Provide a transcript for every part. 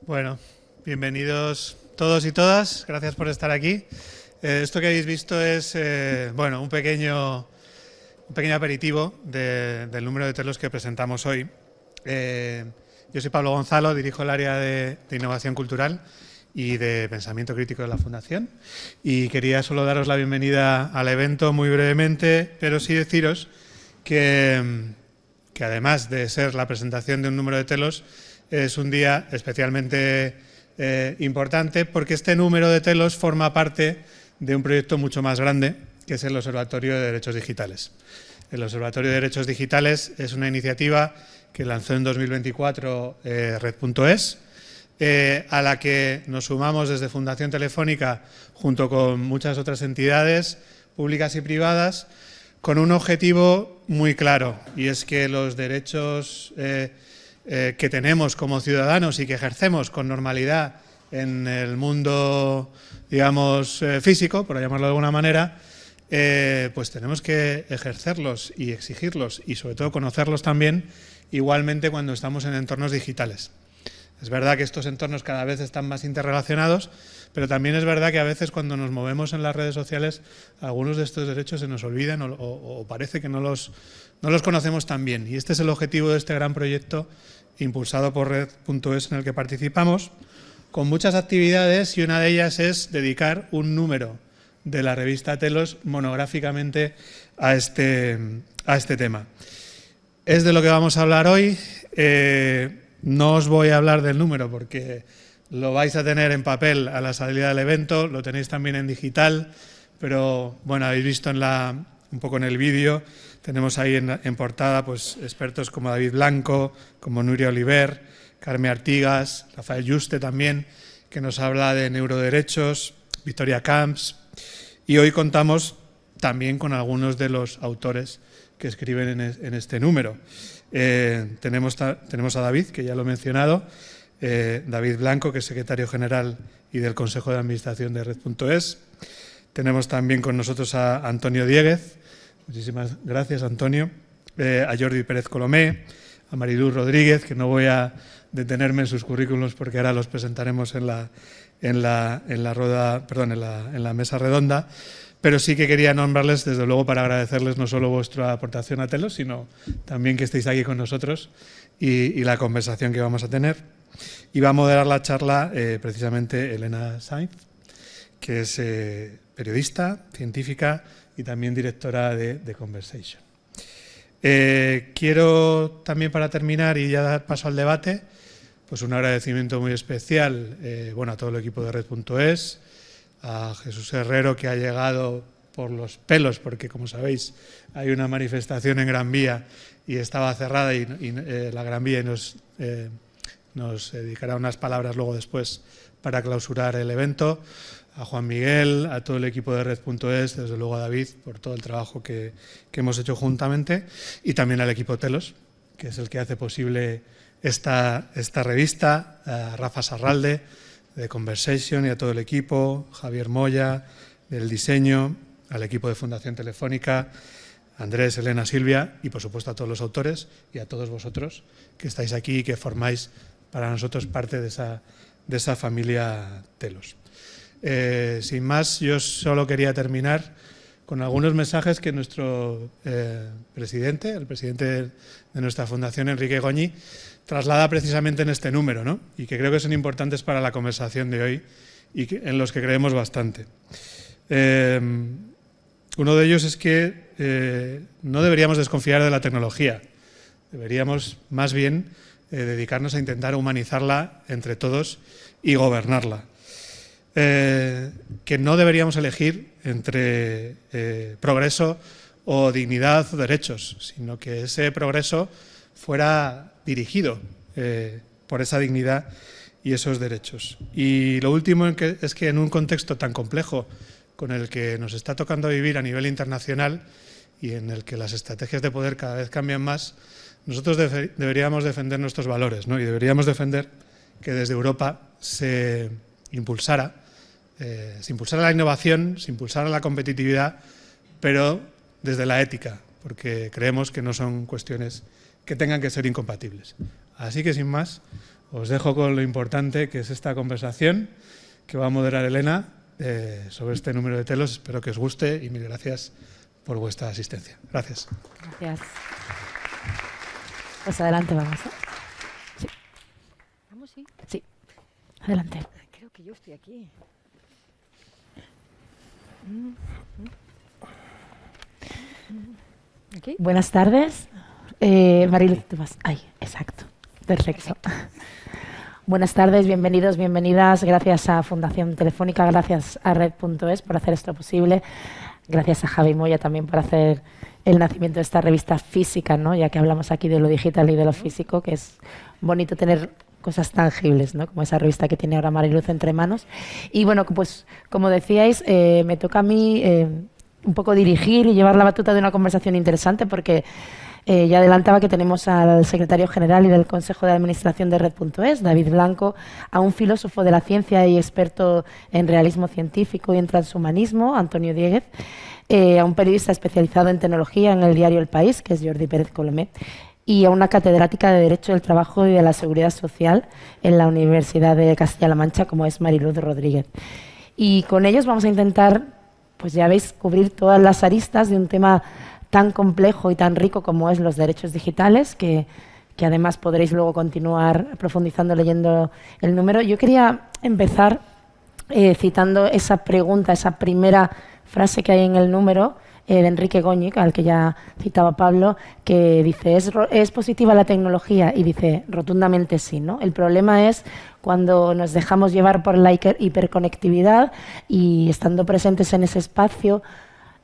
Bueno, bienvenidos todos y todas, gracias por estar aquí. Esto que habéis visto es bueno, un pequeño aperitivo del número de telos que presentamos hoy. Yo soy Pablo Gonzalo, dirijo el área de innovación cultural y de pensamiento crítico de la Fundación, y quería solo daros la bienvenida al evento muy brevemente, pero sí deciros que además de ser la presentación de un número de telos, es un día especialmente importante porque este número de telos forma parte de un proyecto mucho más grande, que es el Observatorio de Derechos Digitales. El Observatorio de Derechos Digitales es una iniciativa que lanzó en 2024 Red.es, a la que nos sumamos desde Fundación Telefónica junto con muchas otras entidades públicas y privadas, con un objetivo muy claro, y es que los derechos que tenemos como ciudadanos y que ejercemos con normalidad en el mundo, digamos, físico, por llamarlo de alguna manera, pues tenemos que ejercerlos y exigirlos y sobre todo conocerlos también igualmente cuando estamos en entornos digitales. Es verdad que estos entornos cada vez están más interrelacionados, pero también es verdad que a veces cuando nos movemos en las redes sociales algunos de estos derechos se nos olvidan o parece que no los conocemos tan bien. Y este es el objetivo de este gran proyecto impulsado por Red.es en el que participamos, con muchas actividades, y una de ellas es dedicar un número de la revista Telos monográficamente a este tema. Es de lo que vamos a hablar hoy. No os voy a hablar del número porque lo vais a tener en papel a la salida del evento, lo tenéis también en digital, pero bueno, habéis visto un poco en el vídeo, tenemos ahí en portada pues expertos como David Blanco, como Nuria Oliver, Carmen Artigas, Rafael Yuste también, que nos habla de neuroderechos, Victoria Camps, y hoy contamos también con algunos de los autores que escriben en este número. Tenemos a David, que ya lo he mencionado, David Blanco, que es secretario general y del Consejo de Administración de Red.es. Tenemos también con nosotros a Antonio Dieguez, muchísimas gracias Antonio, a Jordi Pérez Colomé, a Mariluz Rodríguez, que no voy a detenerme en sus currículos porque ahora los presentaremos en la mesa redonda, pero sí que quería nombrarles desde luego para agradecerles no solo vuestra aportación a Telos, sino también que estéis aquí con nosotros y la conversación que vamos a tener. Y va a moderar la charla precisamente Elena Sainz, que es periodista, científica y también directora de Conversation. Quiero también, para terminar y ya dar paso al debate, pues un agradecimiento muy especial a todo el equipo de Red.es, a Jesús Herrero, que ha llegado por los pelos, porque como sabéis hay una manifestación en Gran Vía y estaba cerrada y la Gran Vía y nos nos dedicará unas palabras luego después para clausurar el evento, a Juan Miguel, a todo el equipo de Red.es, desde luego a David por todo el trabajo que hemos hecho juntamente, y también al equipo Telos, que es el que hace posible esta revista, a Rafa Sarralde de Conversation y a todo el equipo, Javier Moya del diseño, al equipo de Fundación Telefónica, Andrés, Elena, Silvia y por supuesto a todos los autores y a todos vosotros que estáis aquí y que formáis para nosotros parte de esa familia Telos. Sin más, yo solo quería terminar con algunos mensajes que nuestro presidente, el presidente de nuestra fundación, Enrique Goñi, traslada precisamente en este número, ¿no? Y que creo que son importantes para la conversación de hoy y en los que creemos bastante. Uno de ellos es que no deberíamos desconfiar de la tecnología, deberíamos más bien dedicarnos a intentar humanizarla entre todos y gobernarla. Que no deberíamos elegir entre progreso o dignidad o derechos, sino que ese progreso fuera dirigido por esa dignidad y esos derechos. Y lo último es que en un contexto tan complejo con el que nos está tocando vivir a nivel internacional y en el que las estrategias de poder cada vez cambian más, nosotros deberíamos defender nuestros valores, ¿no? Y deberíamos defender que desde Europa se impulsara la innovación, se impulsara la competitividad, pero desde la ética, porque creemos que no son cuestiones que tengan que ser incompatibles. Así que, sin más, os dejo con lo importante que es esta conversación que va a moderar Elena sobre este número de Telos. Espero que os guste y mil gracias por vuestra asistencia. Gracias. Gracias. Pues adelante vamos. Sí. ¿Vamos, sí? Sí. Adelante. Creo que yo estoy aquí. ¿Aquí? Buenas tardes. Mariluz, tú vas. Ahí, exacto. Perfecto. Buenas tardes, bienvenidos, bienvenidas. Gracias a Fundación Telefónica, gracias a Red.es por hacer esto posible. Gracias a Javi Moya también por hacer el nacimiento de esta revista física, ¿no? Ya que hablamos aquí de lo digital y de lo físico, que es bonito tener cosas tangibles, ¿no? Como esa revista que tiene ahora Mariluz entre manos. Y bueno, pues como decíais, me toca a mí un poco dirigir y llevar la batuta de una conversación interesante, porque ya adelantaba que tenemos al secretario general y del Consejo de Administración de Red.es, David Blanco, a un filósofo de la ciencia y experto en realismo científico y en transhumanismo, Antonio Dieguez, a un periodista especializado en tecnología en el diario El País, que es Jordi Pérez Colomé, y a una catedrática de Derecho del Trabajo y de la Seguridad Social en la Universidad de Castilla-La Mancha, como es Mariluz Rodríguez. Y con ellos vamos a intentar, pues ya veis, cubrir todas las aristas de un tema tan complejo y tan rico como es los derechos digitales, que además podréis luego continuar profundizando leyendo el número. Yo quería empezar citando esa pregunta, esa primera frase que hay en el número de Enrique Goñi, al que ya citaba Pablo, que dice, ¿es positiva la tecnología? Y dice, rotundamente sí, ¿no? El problema es cuando nos dejamos llevar por la hiperconectividad y estando presentes en ese espacio,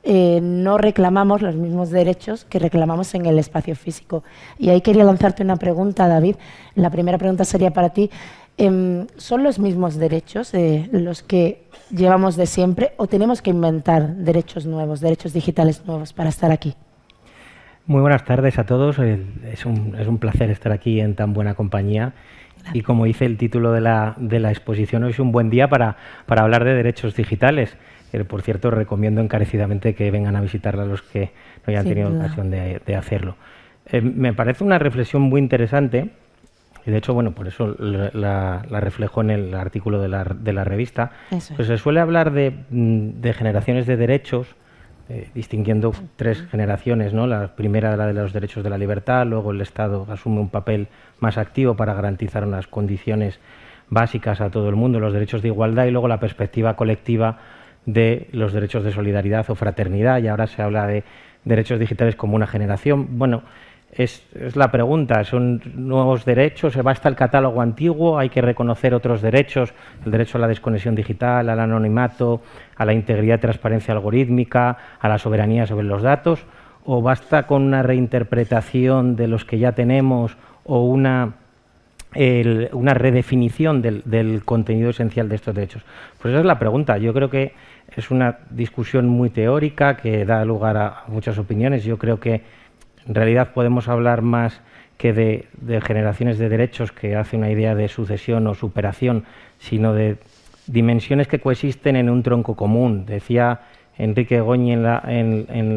no reclamamos los mismos derechos que reclamamos en el espacio físico. Y ahí quería lanzarte una pregunta, David. La primera pregunta sería para ti. ¿Son los mismos derechos los que llevamos de siempre o tenemos que inventar derechos nuevos, derechos digitales nuevos para estar aquí? Muy buenas tardes a todos. Es un placer estar aquí en tan buena compañía. Gracias. Y como dice el título de la exposición, hoy es un buen día para hablar de derechos digitales. Por cierto, recomiendo encarecidamente que vengan a visitarla los que no hayan tenido ocasión de hacerlo. Me parece una reflexión muy interesante. Y de hecho, bueno, por eso la reflejo en el artículo de la revista. Pues se suele hablar de generaciones de derechos, distinguiendo tres generaciones, ¿no? La primera, la de los derechos de la libertad, luego el Estado asume un papel más activo para garantizar unas condiciones básicas a todo el mundo, los derechos de igualdad, y luego la perspectiva colectiva de los derechos de solidaridad o fraternidad, y ahora se habla de derechos digitales como una generación. Bueno, es la pregunta, ¿son nuevos derechos? ¿Se va hasta el catálogo antiguo? ¿Hay que reconocer otros derechos? El derecho a la desconexión digital, al anonimato, a la integridad y transparencia algorítmica, a la soberanía sobre los datos. ¿O basta con una reinterpretación de los que ya tenemos o una una redefinición del contenido esencial de estos derechos. Pues esa es la pregunta. Yo creo que es una discusión muy teórica que da lugar a muchas opiniones. Yo creo que en realidad podemos hablar más que de generaciones de derechos, que hace una idea de sucesión o superación, sino de dimensiones que coexisten en un tronco común. Decía Enrique Goñi en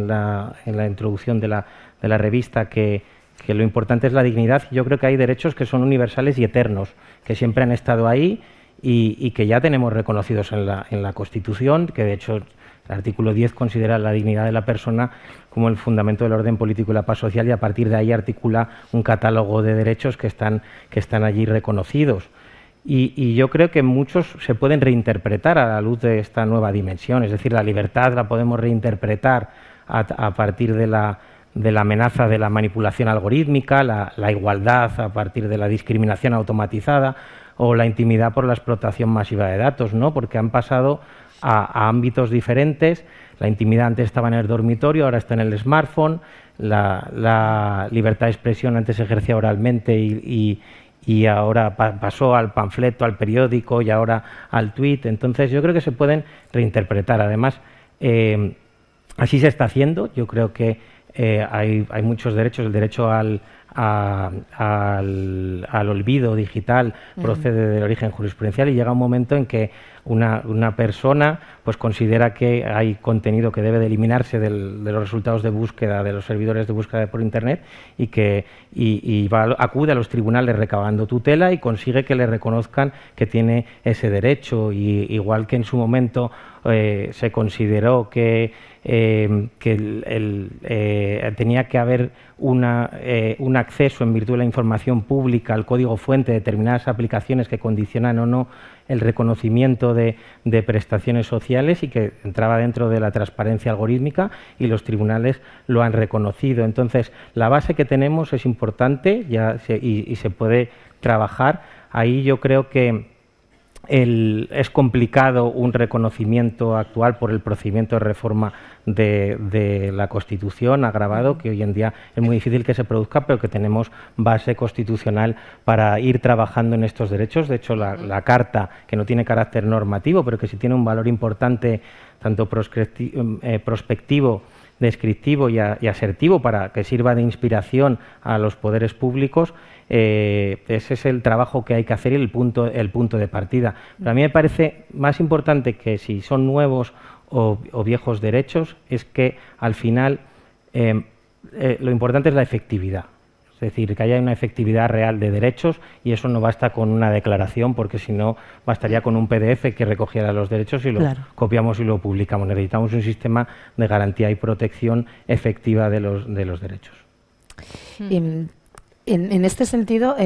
la introducción de la revista que lo importante es la dignidad. Yo creo que hay derechos que son universales y eternos, que siempre han estado ahí y que ya tenemos reconocidos en la Constitución, que de hecho el artículo 10 considera la dignidad de la persona como el fundamento del orden político y la paz social, y a partir de ahí articula un catálogo de derechos que están allí reconocidos. Y yo creo que muchos se pueden reinterpretar a la luz de esta nueva dimensión, es decir, la libertad la podemos reinterpretar a partir de la amenaza de la manipulación algorítmica, la igualdad a partir de la discriminación automatizada o la intimidad por la explotación masiva de datos, ¿no? Porque han pasado a ámbitos diferentes. La intimidad antes estaba en el dormitorio, ahora está en el smartphone. La libertad de expresión antes se ejercía oralmente y ahora pasó al panfleto, al periódico y ahora al tuit. Entonces yo creo que se pueden reinterpretar. Además, así se está haciendo. Yo creo que hay muchos derechos. El derecho al olvido digital procede del origen jurisprudencial, y llega un momento en que una persona pues considera que hay contenido que debe de eliminarse de los resultados de búsqueda de los servidores de búsqueda por Internet y acude a los tribunales recabando tutela y consigue que le reconozcan que tiene ese derecho. Y igual que en su momento se consideró que tenía que haber un acceso en virtud de la información pública al código fuente de determinadas aplicaciones que condicionan o no el reconocimiento de prestaciones sociales, y que entraba dentro de la transparencia algorítmica, y los tribunales lo han reconocido. Entonces, la base que tenemos es importante y se puede trabajar. Ahí yo creo que es complicado un reconocimiento actual por el procedimiento de reforma de la Constitución agravado, que hoy en día es muy difícil que se produzca, pero que tenemos base constitucional para ir trabajando en estos derechos. De hecho, la Carta, que no tiene carácter normativo, pero que sí tiene un valor importante, tanto prospectivo, descriptivo y asertivo, para que sirva de inspiración a los poderes públicos. Ese es el trabajo que hay que hacer y el punto de partida. Pero a mí me parece más importante que si son nuevos o viejos derechos, es que al final lo importante es la efectividad. Es decir, que haya una efectividad real de derechos, y eso no basta con una declaración, porque si no bastaría con un PDF que recogiera los derechos y lo copiamos y lo publicamos. Necesitamos un sistema de garantía y protección efectiva de los derechos. En este sentido,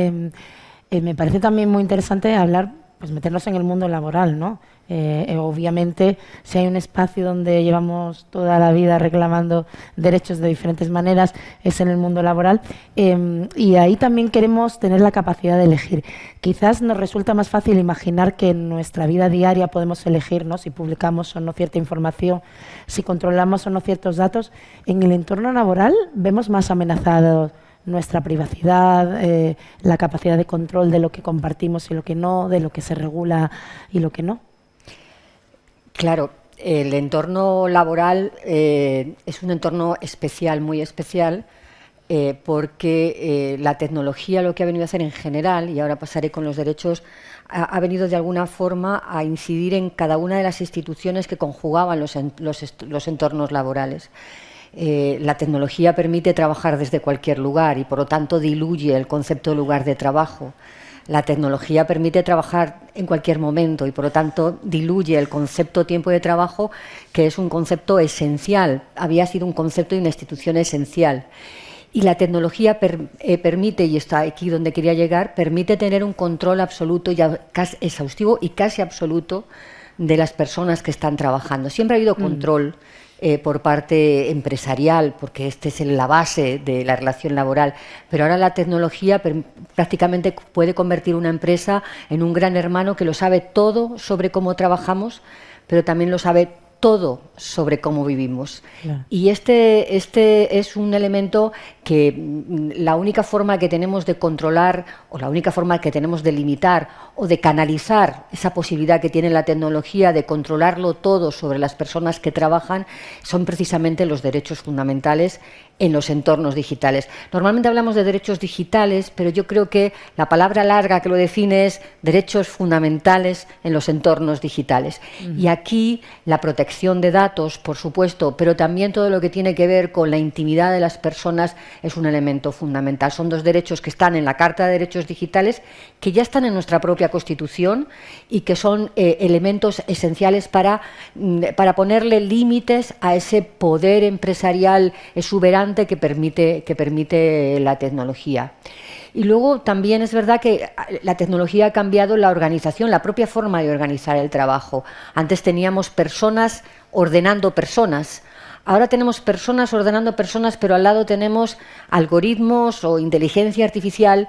me parece también muy interesante hablar, pues meternos en el mundo laboral, ¿no? Obviamente, si hay un espacio donde llevamos toda la vida reclamando derechos de diferentes maneras, es en el mundo laboral, y ahí también queremos tener la capacidad de elegir. Quizás nos resulta más fácil imaginar que en nuestra vida diaria podemos elegir, ¿no?, si publicamos o no cierta información, si controlamos o no ciertos datos. En el entorno laboral vemos más amenazados nuestra privacidad, la capacidad de control de lo que compartimos y lo que no, de lo que se regula y lo que no. Claro, el entorno laboral es un entorno especial, muy especial, porque la tecnología lo que ha venido a hacer en general, y ahora pasaré con los derechos, ha venido de alguna forma a incidir en cada una de las instituciones que conjugaban los entornos laborales. La tecnología permite trabajar desde cualquier lugar y, por lo tanto, diluye el concepto de lugar de trabajo. La tecnología permite trabajar en cualquier momento y, por lo tanto, diluye el concepto tiempo de trabajo, que es un concepto esencial. Había sido un concepto de una institución esencial. Y la tecnología permite, y está aquí donde quería llegar, permite tener un control absoluto, y casi exhaustivo y casi absoluto de las personas que están trabajando. Siempre ha habido control por parte empresarial, porque esta es la base de la relación laboral, pero ahora la tecnología prácticamente puede convertir una empresa en un gran hermano que lo sabe todo sobre cómo trabajamos, pero también lo sabe todo sobre cómo vivimos. Claro. Y este es un elemento que la única forma que tenemos de controlar o la única forma que tenemos de limitar o de canalizar esa posibilidad que tiene la tecnología de controlarlo todo sobre las personas que trabajan son precisamente los derechos fundamentales en los entornos digitales. Normalmente hablamos de derechos digitales, pero yo creo que la palabra larga que lo define es derechos fundamentales en los entornos digitales. Y aquí la protección de datos, por supuesto, pero también todo lo que tiene que ver con la intimidad de las personas es un elemento fundamental. Son dos derechos que están en la Carta de Derechos Digitales, que ya están en nuestra propia Constitución y que son elementos esenciales para ponerle límites a ese poder empresarial exuberante que permite la tecnología. Y luego también es verdad que la tecnología ha cambiado la organización, la propia forma de organizar el trabajo. Antes teníamos personas ordenando personas. Ahora tenemos personas ordenando personas, pero al lado tenemos algoritmos o inteligencia artificial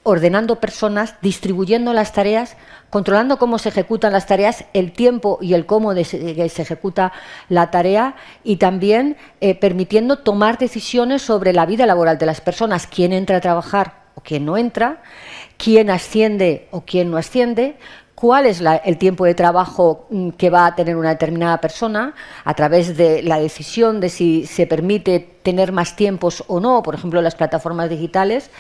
ordenando personas, distribuyendo las tareas, controlando cómo se ejecutan las tareas, el tiempo y el cómo se ejecuta la tarea y también permitiendo tomar decisiones sobre la vida laboral de las personas, quién entra a trabajar o quién no entra, quién asciende o quién no asciende, cuál es el tiempo de trabajo que va a tener una determinada persona a través de la decisión de si se permite tener más tiempos o no, por ejemplo, las plataformas digitales.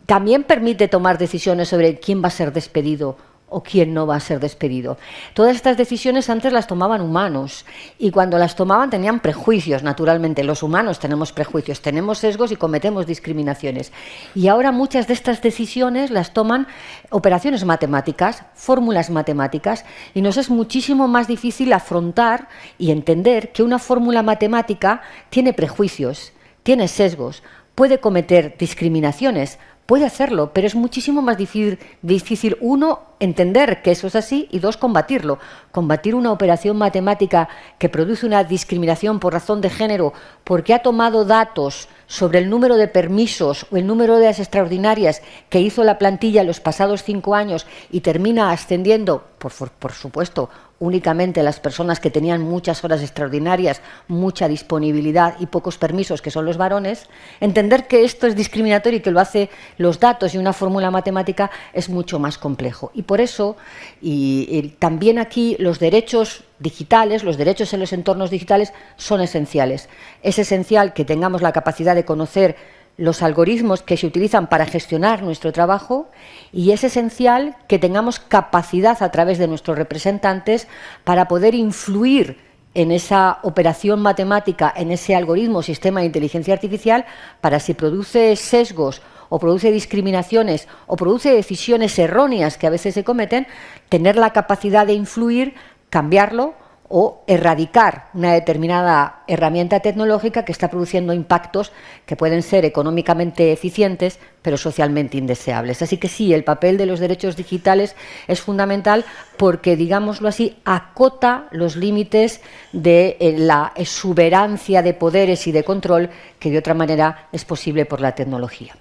También permite tomar decisiones sobre quién va a ser despedido o quién no va a ser despedido. Todas estas decisiones antes las tomaban humanos y cuando las tomaban tenían prejuicios, naturalmente. Los humanos tenemos prejuicios, tenemos sesgos y cometemos discriminaciones. Y ahora muchas de estas decisiones las toman operaciones matemáticas, fórmulas matemáticas, y nos es muchísimo más difícil afrontar y entender que una fórmula matemática tiene prejuicios, tiene sesgos, puede cometer discriminaciones. Puede hacerlo, pero es muchísimo más difícil, uno, entender que eso es así y dos, combatirlo. Combatir una operación matemática que produce una discriminación por razón de género porque ha tomado datos sobre el número de permisos o el número de horas extraordinarias que hizo la plantilla en los pasados 5 años y termina ascendiendo, por supuesto, únicamente las personas que tenían muchas horas extraordinarias, mucha disponibilidad y pocos permisos, que son los varones. Entender que esto es discriminatorio y que lo hace los datos y una fórmula matemática es mucho más complejo. Y por eso, y también aquí los derechos digitales, los derechos en los entornos digitales son esenciales. Es esencial que tengamos la capacidad de conocer los algoritmos que se utilizan para gestionar nuestro trabajo y es esencial que tengamos capacidad a través de nuestros representantes para poder influir en esa operación matemática, en ese algoritmo o sistema de inteligencia artificial, para si produce sesgos o produce discriminaciones o produce decisiones erróneas que a veces se cometen, tener la capacidad de influir, cambiarlo o erradicar una determinada herramienta tecnológica que está produciendo impactos que pueden ser económicamente eficientes, pero socialmente indeseables. Así que sí, el papel de los derechos digitales es fundamental porque, digámoslo así, acota los límites de la exuberancia de poderes y de control que de otra manera es posible por la tecnología.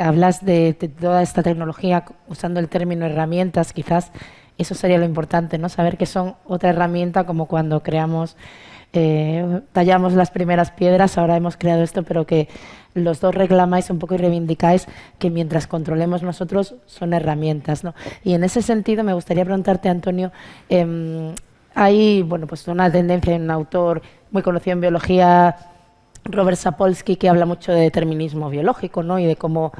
Hablas de toda esta tecnología usando el término herramientas, quizás eso sería lo importante, ¿no? Saber que son otra herramienta, como cuando tallamos las primeras piedras, ahora hemos creado esto, pero que los dos reclamáis un poco y reivindicáis que mientras controlemos nosotros son herramientas, ¿no? Y en ese sentido me gustaría preguntarte, Antonio, hay pues una tendencia en un autor muy conocido en biología, Robert Sapolsky, que habla mucho de determinismo biológico, ¿no? Y de cómo,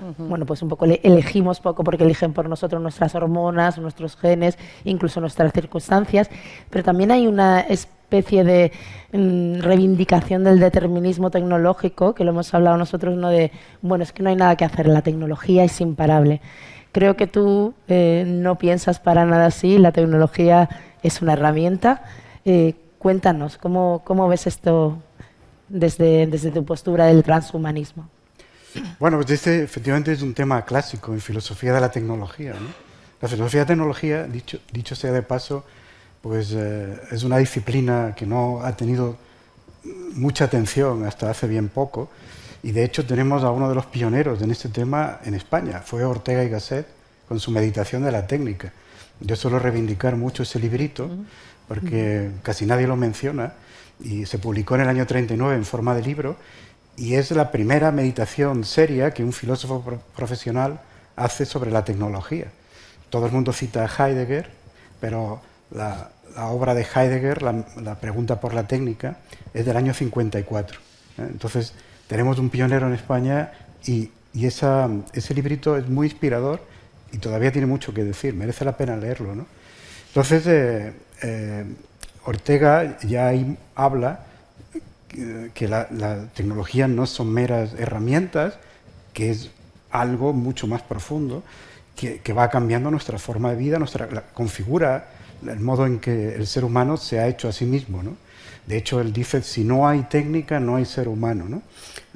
pues un poco elegimos poco porque eligen por nosotros nuestras hormonas, nuestros genes, incluso nuestras circunstancias, pero también hay una especie de reivindicación del determinismo tecnológico, que lo hemos hablado nosotros, ¿no? Es que no hay nada que hacer, la tecnología es imparable. Creo que tú no piensas para nada así, la tecnología es una herramienta. Cuéntanos, ¿cómo ves esto desde tu postura del transhumanismo? Bueno, pues efectivamente es un tema clásico en filosofía de la tecnología, ¿no? La filosofía de la tecnología, dicho sea de paso, pues es una disciplina que no ha tenido mucha atención hasta hace bien poco, y de hecho tenemos a uno de los pioneros en este tema en España, fue Ortega y Gasset con su Meditación de la técnica. Yo suelo reivindicar mucho ese librito, porque casi nadie lo menciona, y se publicó en el año 39 en forma de libro, y es la primera meditación seria que un filósofo profesional hace sobre la tecnología. Todo el mundo cita a Heidegger, pero la obra de Heidegger, la pregunta por la técnica, es del año 54. Entonces, tenemos un pionero en España y ese librito es muy inspirador y todavía tiene mucho que decir, merece la pena leerlo, ¿no? Entonces, Ortega ya ahí habla que la tecnología no son meras herramientas, que es algo mucho más profundo, que va cambiando nuestra forma de vida, configura el modo en que el ser humano se ha hecho a sí mismo, ¿no? De hecho, él dice, si no hay técnica, no hay ser humano, ¿no?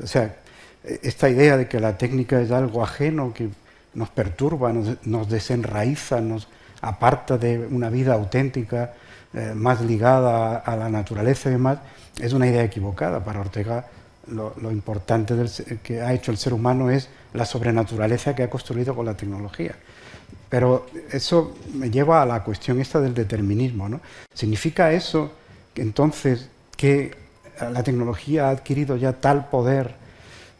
O sea, esta idea de que la técnica es algo ajeno, que nos perturba, nos desenraiza, nos aparta de una vida auténtica, más ligada a la naturaleza y demás, es una idea equivocada. Para Ortega, lo importante que ha hecho el ser humano es la sobrenaturaleza que ha construido con la tecnología. Pero eso me lleva a la cuestión esta del determinismo, ¿no? ¿Significa eso que entonces que la tecnología ha adquirido ya tal poder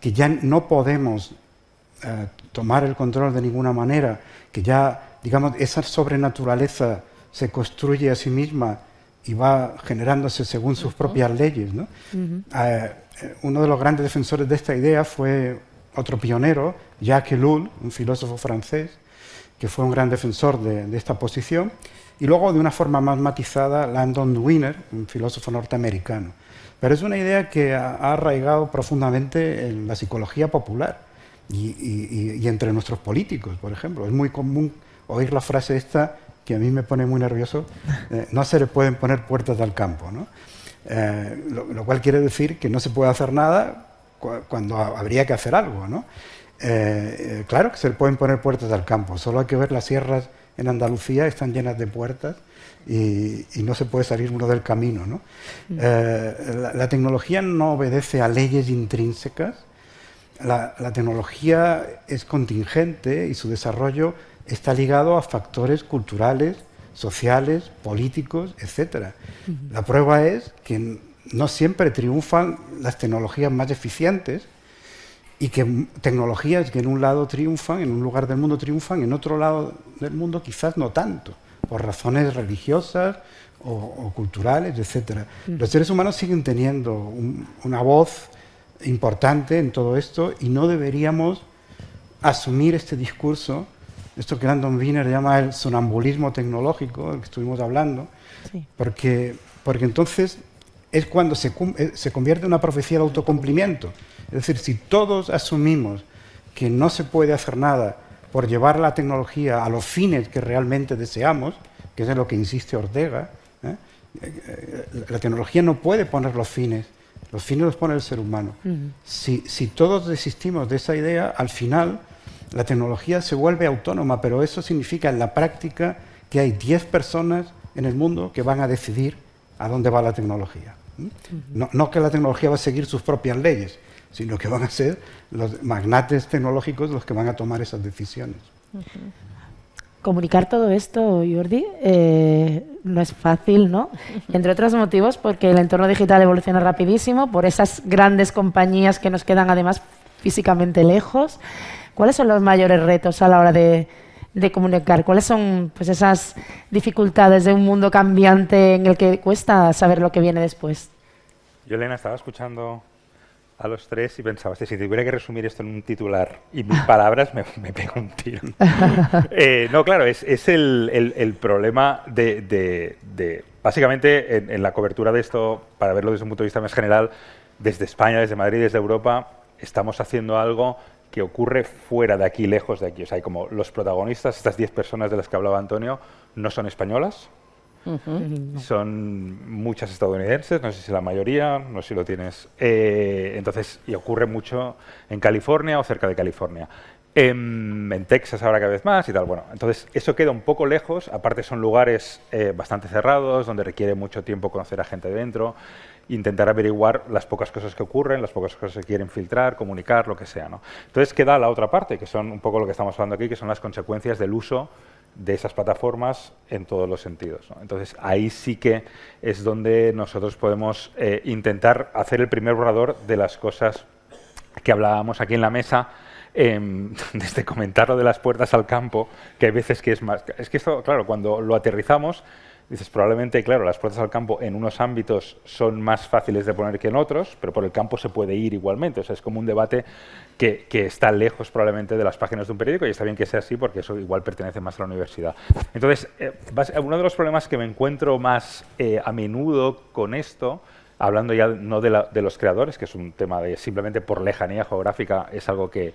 que ya no podemos tomar el control de ninguna manera, que ya, digamos, esa sobrenaturaleza se construye a sí misma y va generándose según sus propias leyes, ¿no? Uno de los grandes defensores de esta idea fue otro pionero, Jacques Ellul, un filósofo francés, que fue un gran defensor de esta posición, y luego de una forma más matizada Landon Wiener, un filósofo norteamericano. Pero es una idea que ha arraigado profundamente en la psicología popular y entre nuestros políticos, por ejemplo. Es muy común oír la frase esta, que a mí me pone muy nervioso, no se le pueden poner puertas al campo, ¿no? Lo cual quiere decir que no se puede hacer nada cuando habría que hacer algo, ¿no? Claro que se le pueden poner puertas al campo, solo hay que ver las sierras en Andalucía, están llenas de puertas y no se puede salir uno del camino, ¿no? La tecnología no obedece a leyes intrínsecas, la tecnología es contingente y su desarrollo está ligado a factores culturales, sociales, políticos, etc. La prueba es que no siempre triunfan las tecnologías más eficientes, y que tecnologías que en un lado triunfan, en un lugar del mundo triunfan, en otro lado del mundo quizás no tanto, por razones religiosas o culturales, etc. Los seres humanos siguen teniendo una voz importante en todo esto y no deberíamos asumir este discurso, esto que Landon Wiener llama el sonambulismo tecnológico, del que estuvimos hablando, sí. porque entonces es cuando se convierte en una profecía de autocumplimiento. Es decir, si todos asumimos que no se puede hacer nada por llevar la tecnología a los fines que realmente deseamos, que es en lo que insiste Ortega, la tecnología no puede poner los fines los pone el ser humano. Si todos desistimos de esa idea, al final la tecnología se vuelve autónoma, pero eso significa en la práctica que hay 10 personas en el mundo que van a decidir a dónde va la tecnología. No que la tecnología va a seguir sus propias leyes, sino que van a ser los magnates tecnológicos los que van a tomar esas decisiones. Comunicar todo esto, Jordi, no es fácil, ¿no? Entre otros motivos, porque el entorno digital evoluciona rapidísimo, por esas grandes compañías que nos quedan además físicamente lejos. ¿Cuáles son los mayores retos a la hora de comunicar? ¿Cuáles son, pues, esas dificultades de un mundo cambiante en el que cuesta saber lo que viene después? Yo, Elena, estaba escuchando a los tres y pensaba, si tuviera que resumir esto en un titular y mil palabras, me pego un tiro. No, claro, es el problema de básicamente, en la cobertura de esto, para verlo desde un punto de vista más general, desde España, desde Madrid, desde Europa, estamos haciendo algo que ocurre fuera de aquí, lejos de aquí. O sea, hay como los protagonistas, estas 10 personas de las que hablaba Antonio, no son españolas. Son muchas estadounidenses, no sé si la mayoría, no sé si lo tienes. Entonces, y ocurre mucho en California o cerca de California. En Texas ahora cada vez más y tal. Bueno, entonces eso queda un poco lejos. Aparte son lugares bastante cerrados, donde requiere mucho tiempo conocer a gente dentro, intentar averiguar las pocas cosas que ocurren, las pocas cosas que quieren filtrar, comunicar, lo que sea, ¿no? Entonces queda la otra parte, que son un poco lo que estamos hablando aquí, que son las consecuencias del uso de esas plataformas en todos los sentidos, ¿no? Entonces, ahí sí que es donde nosotros podemos intentar hacer el primer borrador de las cosas que hablábamos aquí en la mesa, desde comentarlo de las puertas al campo, que hay veces que es más... Es que esto, claro, cuando lo aterrizamos, dices, probablemente, claro, las puertas al campo en unos ámbitos son más fáciles de poner que en otros, pero por el campo se puede ir igualmente. O sea, es como un debate que está lejos probablemente de las páginas de un periódico, y está bien que sea así porque eso igual pertenece más a la universidad. Entonces, uno de los problemas que me encuentro más a menudo con esto, hablando ya no de los creadores, que es un tema de simplemente por lejanía geográfica, es algo que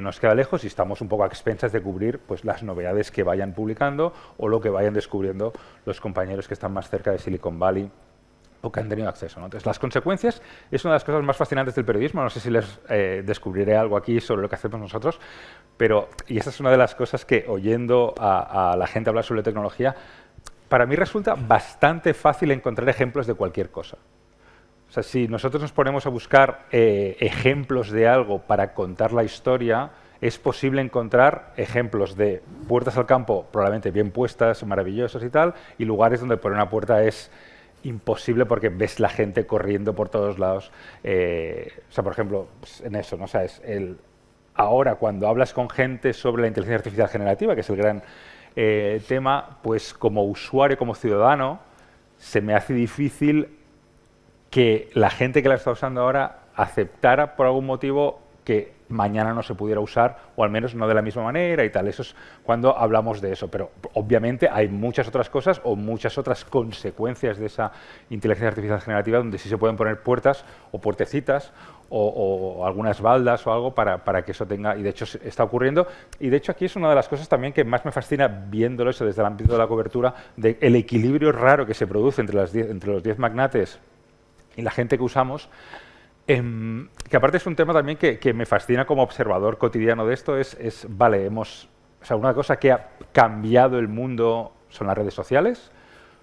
nos queda lejos y estamos un poco a expensas de cubrir pues, las novedades que vayan publicando o lo que vayan descubriendo los compañeros que están más cerca de Silicon Valley o que han tenido acceso, ¿no? Entonces, las consecuencias es una de las cosas más fascinantes del periodismo. No sé si les descubriré algo aquí sobre lo que hacemos nosotros, pero, y esta es una de las cosas que, oyendo a la gente hablar sobre tecnología, para mí resulta bastante fácil encontrar ejemplos de cualquier cosa. O sea, si nosotros nos ponemos a buscar ejemplos de algo para contar la historia, es posible encontrar ejemplos de puertas al campo probablemente bien puestas, maravillosas y tal, y lugares donde poner una puerta es imposible porque ves la gente corriendo por todos lados. O sea, por ejemplo, pues en eso, ¿no? O sea, ahora cuando hablas con gente sobre la inteligencia artificial generativa, que es el gran tema, pues como usuario, como ciudadano, se me hace difícil que la gente que la está usando ahora aceptara por algún motivo que mañana no se pudiera usar, o al menos no de la misma manera y tal. Eso es cuando hablamos de eso, pero obviamente hay muchas otras cosas o muchas otras consecuencias de esa inteligencia artificial generativa donde sí se pueden poner puertas o puertecitas o algunas baldas o algo para que eso tenga, y de hecho está ocurriendo, y de hecho aquí es una de las cosas también que más me fascina viéndolo eso desde el ámbito de la cobertura, del equilibrio raro que se produce entre los 10 magnates y la gente que usamos, que aparte es un tema también que me fascina como observador cotidiano de esto, vale, o sea, una cosa que ha cambiado el mundo son las redes sociales.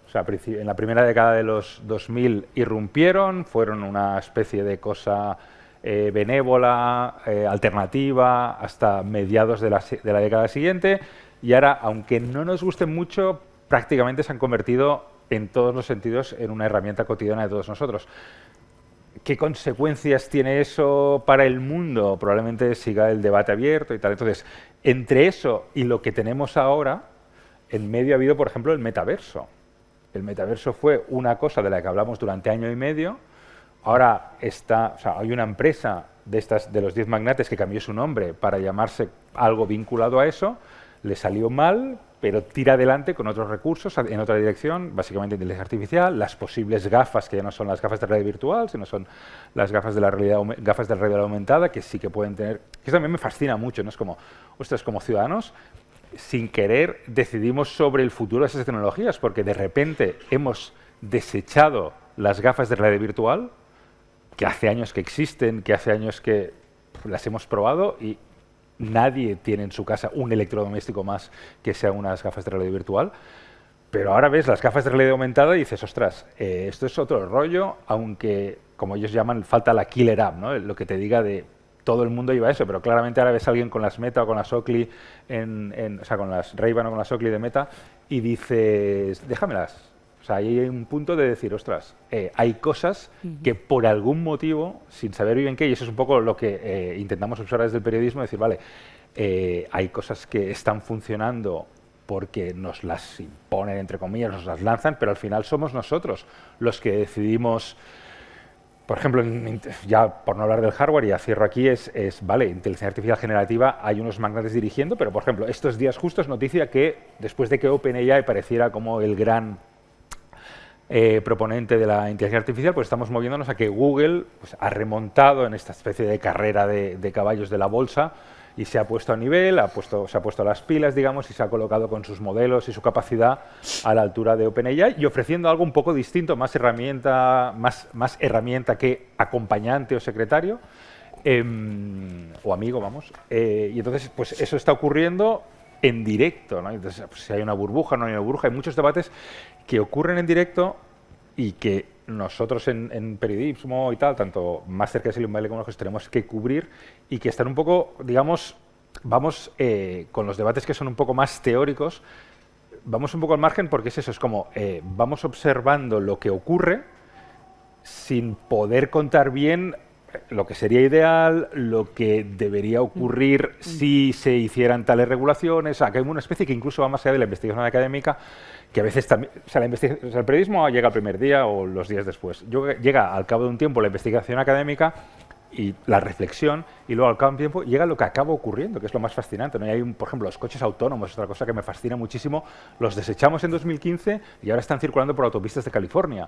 O sea, en la primera década de los 2000 irrumpieron, fueron una especie de cosa benévola, alternativa, hasta mediados de la década siguiente, y ahora, aunque no nos gusten mucho, prácticamente se han convertido en todos los sentidos en una herramienta cotidiana de todos nosotros. ¿Qué consecuencias tiene eso para el mundo? Probablemente siga el debate abierto y tal. Entonces, entre eso y lo que tenemos ahora, en medio ha habido, por ejemplo, el metaverso. El metaverso fue una cosa de la que hablamos durante año y medio. Ahora hay una empresa de los 10 magnates que cambió su nombre para llamarse algo vinculado a eso. Le salió mal, pero tira adelante con otros recursos en otra dirección, básicamente inteligencia artificial, las posibles gafas, que ya no son las gafas de realidad virtual, sino son las gafas de la realidad aumentada, que sí que pueden tener... Que eso también me fascina mucho, ¿no? Es como, ostras, como ciudadanos, sin querer decidimos sobre el futuro de esas tecnologías, porque de repente hemos desechado las gafas de realidad virtual, que hace años que existen, que hace años que las hemos probado, y nadie tiene en su casa un electrodoméstico más que sea unas gafas de realidad virtual. Pero ahora ves las gafas de realidad aumentada y dices, ostras, esto es otro rollo, aunque, como ellos llaman, falta la killer app, ¿no? Lo que te diga de todo el mundo lleva eso, pero claramente ahora ves a alguien con las Meta o con las Oakley, o sea, con las Ray-Ban o con las Oakley de Meta, y dices, déjamelas. O sea, ahí hay un punto de decir, ostras, hay cosas que por algún motivo, sin saber bien qué, y eso es un poco lo que intentamos observar desde el periodismo, decir, vale, hay cosas que están funcionando porque nos las imponen, entre comillas, nos las lanzan, pero al final somos nosotros los que decidimos. Por ejemplo, ya por no hablar del hardware, ya cierro aquí, vale, inteligencia artificial generativa, hay unos magnates dirigiendo, pero por ejemplo, estos días justo es noticia que después de que OpenAI pareciera como el gran proponente de la inteligencia artificial, pues estamos moviéndonos a que Google pues, ha remontado en esta especie de carrera de caballos de la bolsa y se ha puesto a nivel, se ha puesto las pilas, digamos, y se ha colocado con sus modelos y su capacidad a la altura de OpenAI y ofreciendo algo un poco distinto, más herramienta que acompañante o secretario, o amigo, vamos. Y entonces, pues eso está ocurriendo en directo, ¿no? Entonces, pues, si hay una burbuja, no hay una burbuja, hay muchos debates que ocurren en directo y que nosotros en periodismo y tal, tanto más cerca de Silicon Valley como lejos, tenemos que cubrir y que están un poco, digamos, vamos con los debates que son un poco más teóricos, vamos un poco al margen porque es eso, es como vamos observando lo que ocurre sin poder contar bien lo que sería ideal, lo que debería ocurrir si se hicieran tales regulaciones. O sea, que hay una especie que incluso va más allá de la investigación académica, que a veces también, o sea, el periodismo llega el primer día o los días después. Llega al cabo de un tiempo la investigación académica y la reflexión, y luego al cabo de un tiempo llega lo que acaba ocurriendo, que es lo más fascinante, ¿no? Y hay, por ejemplo, los coches autónomos, es otra cosa que me fascina muchísimo. Los desechamos en 2015 y ahora están circulando por autopistas de California.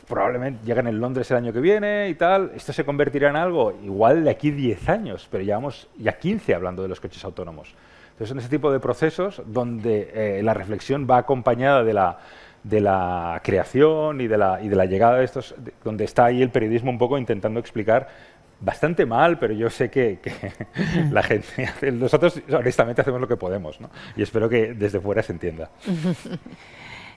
Probablemente llegan en Londres el año que viene y tal. Esto se convertirá en algo igual de aquí 10 años, pero llevamos ya 15 hablando de los coches autónomos. Entonces, son ese tipo de procesos donde la reflexión va acompañada de la creación y de la llegada de estos, donde está ahí el periodismo un poco intentando explicar bastante mal, pero yo sé que la gente, nosotros honestamente hacemos lo que podemos, ¿no? Y espero que desde fuera se entienda.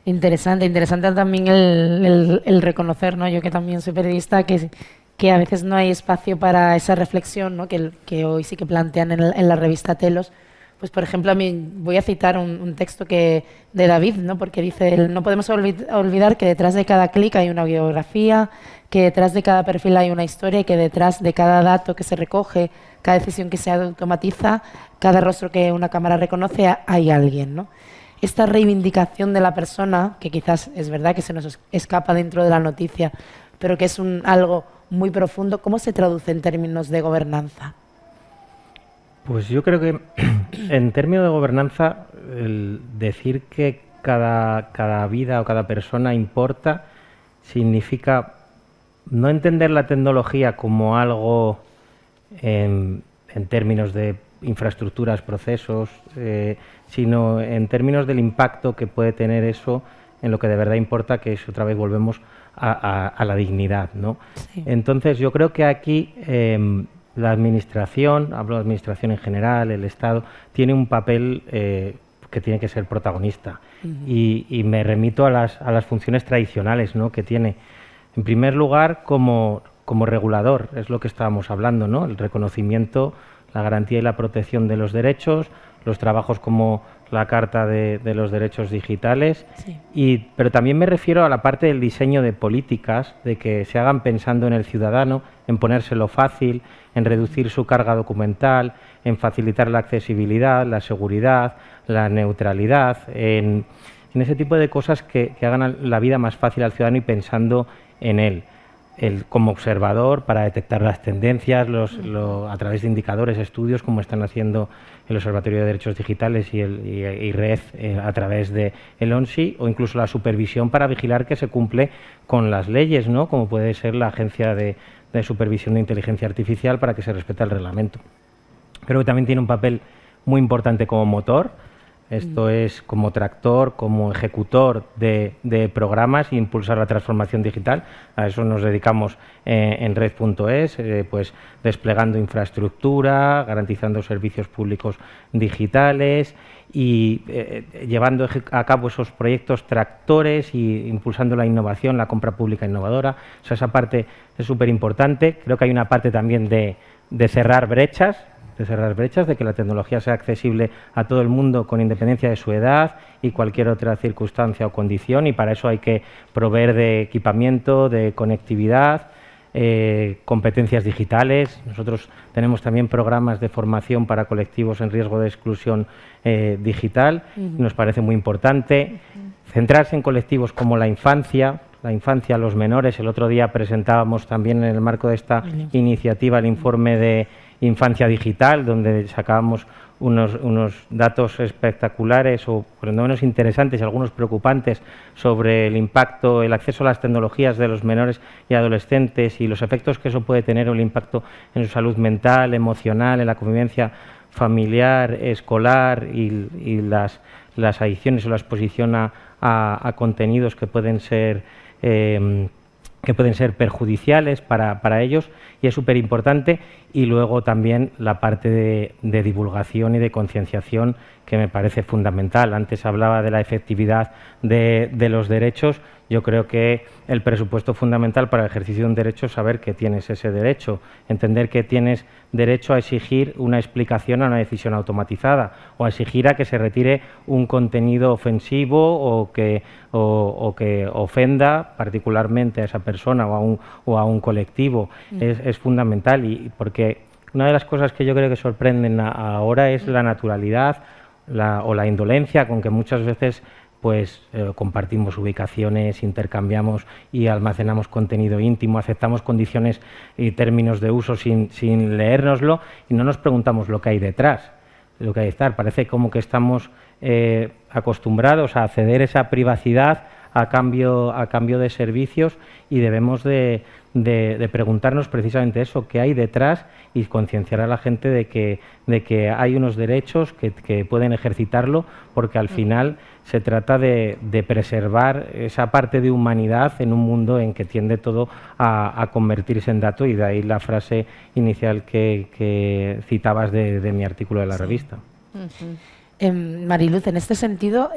Interesante también el reconocer, ¿no? Yo que también soy periodista, que a veces no hay espacio para esa reflexión, ¿no? que hoy sí que plantean en la revista Telos. Pues, por ejemplo, a mí voy a citar un texto de David, ¿no? Porque dice, no podemos olvidar que detrás de cada clic hay una biografía, que detrás de cada perfil hay una historia y que detrás de cada dato que se recoge, cada decisión que se automatiza, cada rostro que una cámara reconoce, hay alguien, ¿no? Esta reivindicación de la persona, que quizás es verdad que se nos escapa dentro de la noticia, pero que es algo muy profundo, ¿cómo se traduce en términos de gobernanza? Pues yo creo que en términos de gobernanza, el decir que cada vida o cada persona importa significa no entender la tecnología como algo en términos de infraestructuras, procesos, sino en términos del impacto que puede tener eso en lo que de verdad importa, que es, otra vez volvemos a la dignidad, ¿no? Sí. Entonces yo creo que aquí la administración, hablo de administración en general, el Estado, tiene un papel que tiene que ser protagonista. Y me remito a las funciones tradicionales, ¿no? Que tiene, en primer lugar, como regulador, es lo que estábamos hablando, ¿no? El reconocimiento, la garantía y la protección de los derechos, los trabajos como la Carta de los Derechos Digitales, sí. Pero también me refiero a la parte del diseño de políticas, de que se hagan pensando en el ciudadano, en ponérselo fácil, en reducir su carga documental, en facilitar la accesibilidad, la seguridad, la neutralidad, en ese tipo de cosas que hagan la vida más fácil al ciudadano y pensando en él. Como observador para detectar las tendencias a través de indicadores, estudios, como están haciendo el Observatorio de Derechos Digitales y Red a través de el ONSI, o incluso la supervisión para vigilar que se cumple con las leyes, ¿no? Como puede ser la Agencia de Supervisión de Inteligencia Artificial, para que se respete el reglamento. Creo que también tiene un papel muy importante como motor. Esto es como tractor, como ejecutor de programas e impulsar la transformación digital. A eso nos dedicamos en Red.es, pues desplegando infraestructura, garantizando servicios públicos digitales y llevando a cabo esos proyectos tractores y impulsando la innovación, la compra pública innovadora. O sea, esa parte es súper importante. Creo que hay una parte también de cerrar brechas, de que la tecnología sea accesible a todo el mundo con independencia de su edad y cualquier otra circunstancia o condición, y para eso hay que proveer de equipamiento, de conectividad, competencias digitales. Nosotros tenemos también programas de formación para colectivos en riesgo de exclusión digital. Nos parece muy importante centrarse en colectivos como la infancia, los menores. El otro día presentábamos también en el marco de esta iniciativa el informe de Infancia Digital, donde sacábamos unos datos espectaculares, o por lo menos interesantes y algunos preocupantes, sobre el impacto, el acceso a las tecnologías de los menores y adolescentes y los efectos que eso puede tener, o el impacto en su salud mental, emocional, en la convivencia familiar, escolar y las adicciones o la exposición a contenidos que pueden ser perjudiciales para ellos, y es súper importante. y luego también la parte de divulgación y de concienciación, que me parece fundamental. Antes hablaba de la efectividad de los derechos. Yo creo que el presupuesto fundamental para el ejercicio de un derecho es saber que tienes ese derecho, entender que tienes derecho a exigir una explicación a una decisión automatizada o a exigir a que se retire un contenido ofensivo o que ofenda particularmente a esa persona o a un colectivo. Es fundamental, y porque una de las cosas que yo creo que sorprenden ahora es la naturalidad o la indolencia con que muchas veces pues compartimos ubicaciones, intercambiamos y almacenamos contenido íntimo, aceptamos condiciones y términos de uso sin leérnoslo, y no nos preguntamos lo que hay detrás, lo que hay detrás. Parece como que estamos acostumbrados a ceder esa privacidad a cambio de servicios, y debemos de preguntarnos precisamente eso, qué hay detrás, y concienciar a la gente de que hay unos derechos que pueden ejercitarlo, porque al final se trata de preservar esa parte de humanidad en un mundo en que tiende todo a convertirse en dato, y de ahí la frase inicial que citabas de mi artículo de la revista. Mariluz, en este sentido,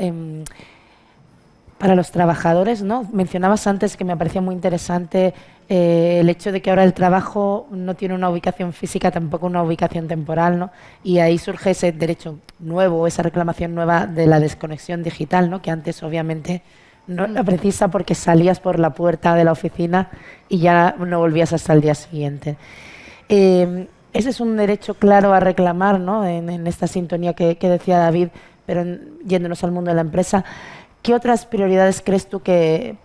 para los trabajadores, ¿no? Mencionabas antes, que me parecía muy interesante, el hecho de que ahora el trabajo no tiene una ubicación física, tampoco una ubicación temporal, ¿no? Y ahí surge ese derecho nuevo, esa reclamación nueva de la desconexión digital, ¿no? Que antes obviamente no era precisa porque salías por la puerta de la oficina y ya no volvías hasta el día siguiente. Ese es un derecho claro a reclamar, ¿no? En esta sintonía que decía David, pero yéndonos al mundo de la empresa. ¿Qué otras prioridades crees tú que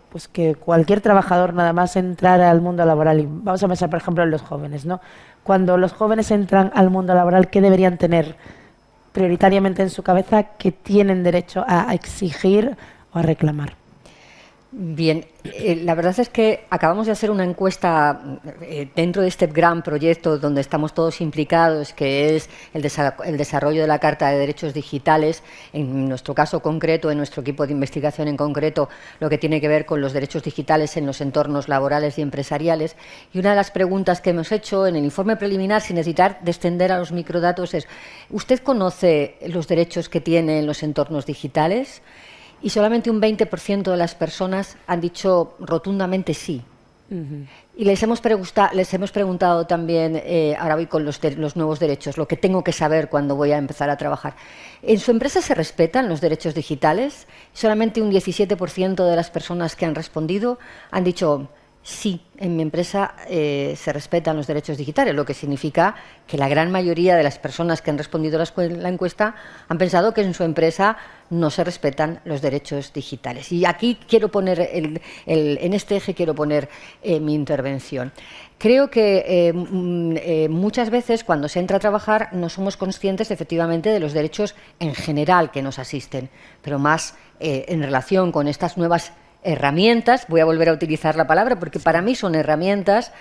cualquier trabajador, nada más entrar al mundo laboral, y vamos a pensar, por ejemplo, en los jóvenes, ¿no? Cuando los jóvenes entran al mundo laboral, ¿qué deberían tener prioritariamente en su cabeza que tienen derecho a exigir o a reclamar? Bien, la verdad es que acabamos de hacer una encuesta dentro de este gran proyecto donde estamos todos implicados, que es el desarrollo de la Carta de Derechos Digitales, en nuestro caso concreto, en nuestro equipo de investigación en concreto, lo que tiene que ver con los derechos digitales en los entornos laborales y empresariales. Y una de las preguntas que hemos hecho en el informe preliminar, sin necesitar descender a los microdatos, es: ¿usted conoce los derechos que tiene en los entornos digitales? Y solamente un 20% de las personas han dicho rotundamente sí. Y les hemos preguntado también, ahora voy con los nuevos derechos, lo que tengo que saber cuando voy a empezar a trabajar. ¿En su empresa se respetan los derechos digitales? Solamente un 17% de las personas que han respondido han dicho: sí, en mi empresa se respetan los derechos digitales, lo que significa que la gran mayoría de las personas que han respondido a la encuesta han pensado que en su empresa no se respetan los derechos digitales. Y aquí quiero poner, en este eje quiero poner mi intervención. Creo que muchas veces cuando se entra a trabajar no somos conscientes efectivamente de los derechos en general que nos asisten, pero más en relación con estas nuevas herramientas, voy a volver a utilizar la palabra porque para mí son herramientas,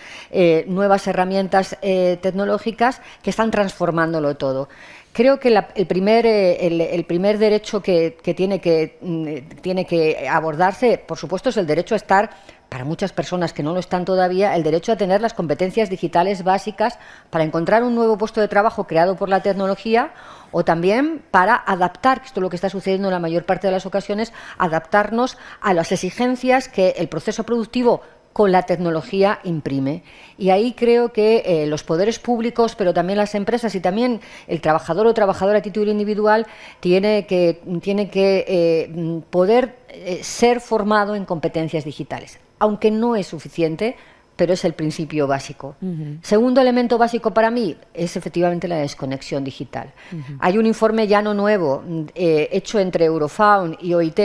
nuevas herramientas tecnológicas que están transformándolo todo. Creo que el primer derecho que tiene que abordarse, por supuesto, es el derecho a estar, para muchas personas que no lo están todavía, el derecho a tener las competencias digitales básicas para encontrar un nuevo puesto de trabajo creado por la tecnología, o también para adaptar, que esto es lo que está sucediendo en la mayor parte de las ocasiones, adaptarnos a las exigencias que el proceso productivo con la tecnología imprime. Y ahí creo que los poderes públicos, pero también las empresas y también el trabajador o trabajadora a título individual tiene que poder ser formado en competencias digitales, aunque no es suficiente, pero es el principio básico. Segundo elemento básico para mí es efectivamente la desconexión digital. Hay un informe ya no nuevo hecho entre Eurofound y OIT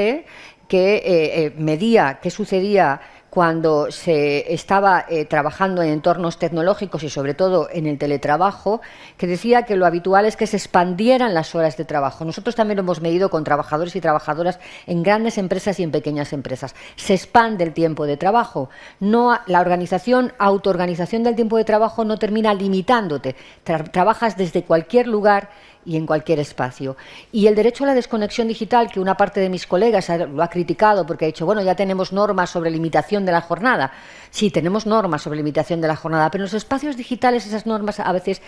que medía qué sucedía cuando se estaba trabajando en entornos tecnológicos y sobre todo en el teletrabajo, que decía que lo habitual es que se expandieran las horas de trabajo. Nosotros también lo hemos medido con trabajadores y trabajadoras en grandes empresas y en pequeñas empresas. Se expande el tiempo de trabajo. No, la autoorganización del tiempo de trabajo no termina limitándote. Trabajas desde cualquier lugar y en cualquier espacio. Y el derecho a la desconexión digital, que una parte de mis colegas lo ha criticado porque ha dicho, bueno, ya tenemos normas sobre limitación de la jornada. Sí, tenemos normas sobre limitación de la jornada, pero en los espacios digitales esas normas a veces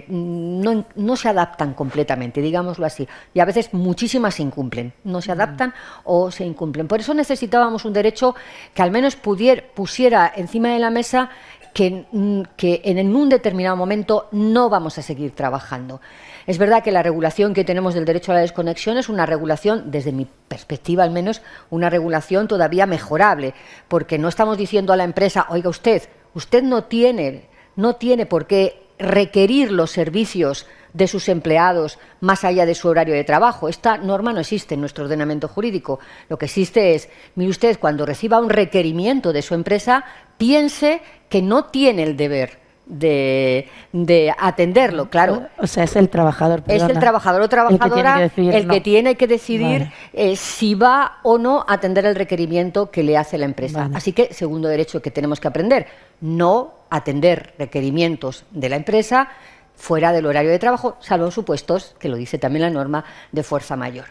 no se adaptan completamente, digámoslo así. Y a veces muchísimas se incumplen, no se adaptan o se incumplen. Por eso necesitábamos un derecho que al menos pusiera encima de la mesa que en un determinado momento no vamos a seguir trabajando. Es verdad que la regulación que tenemos del derecho a la desconexión es una regulación, desde mi perspectiva al menos, una regulación todavía mejorable, porque no estamos diciendo a la empresa, oiga usted no tiene por qué requerir los servicios de sus empleados más allá de su horario de trabajo. Esta norma no existe en nuestro ordenamiento jurídico. Lo que existe es, mire usted, cuando reciba un requerimiento de su empresa, piense que no tiene el deber de atenderlo, claro. O sea, es el trabajador, perdona. Es el trabajador o trabajadora el que tiene que decidir si va o no a atender el requerimiento que le hace la empresa. Vale. Así que, segundo derecho que tenemos que aprender, no atender requerimientos de la empresa fuera del horario de trabajo, salvo supuestos, que lo dice también la norma, de fuerza mayor.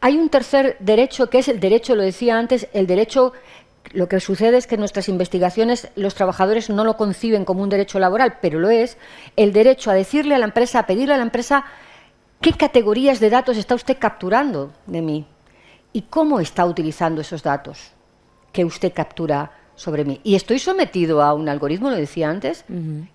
Hay un tercer derecho, que es el derecho, lo decía antes, el derecho. Lo que sucede es que en nuestras investigaciones los trabajadores no lo conciben como un derecho laboral, pero lo es, el derecho a decirle a la empresa, a pedirle a la empresa qué categorías de datos está usted capturando de mí y cómo está utilizando esos datos que usted captura sobre mí. Y estoy sometido a un algoritmo, lo decía antes.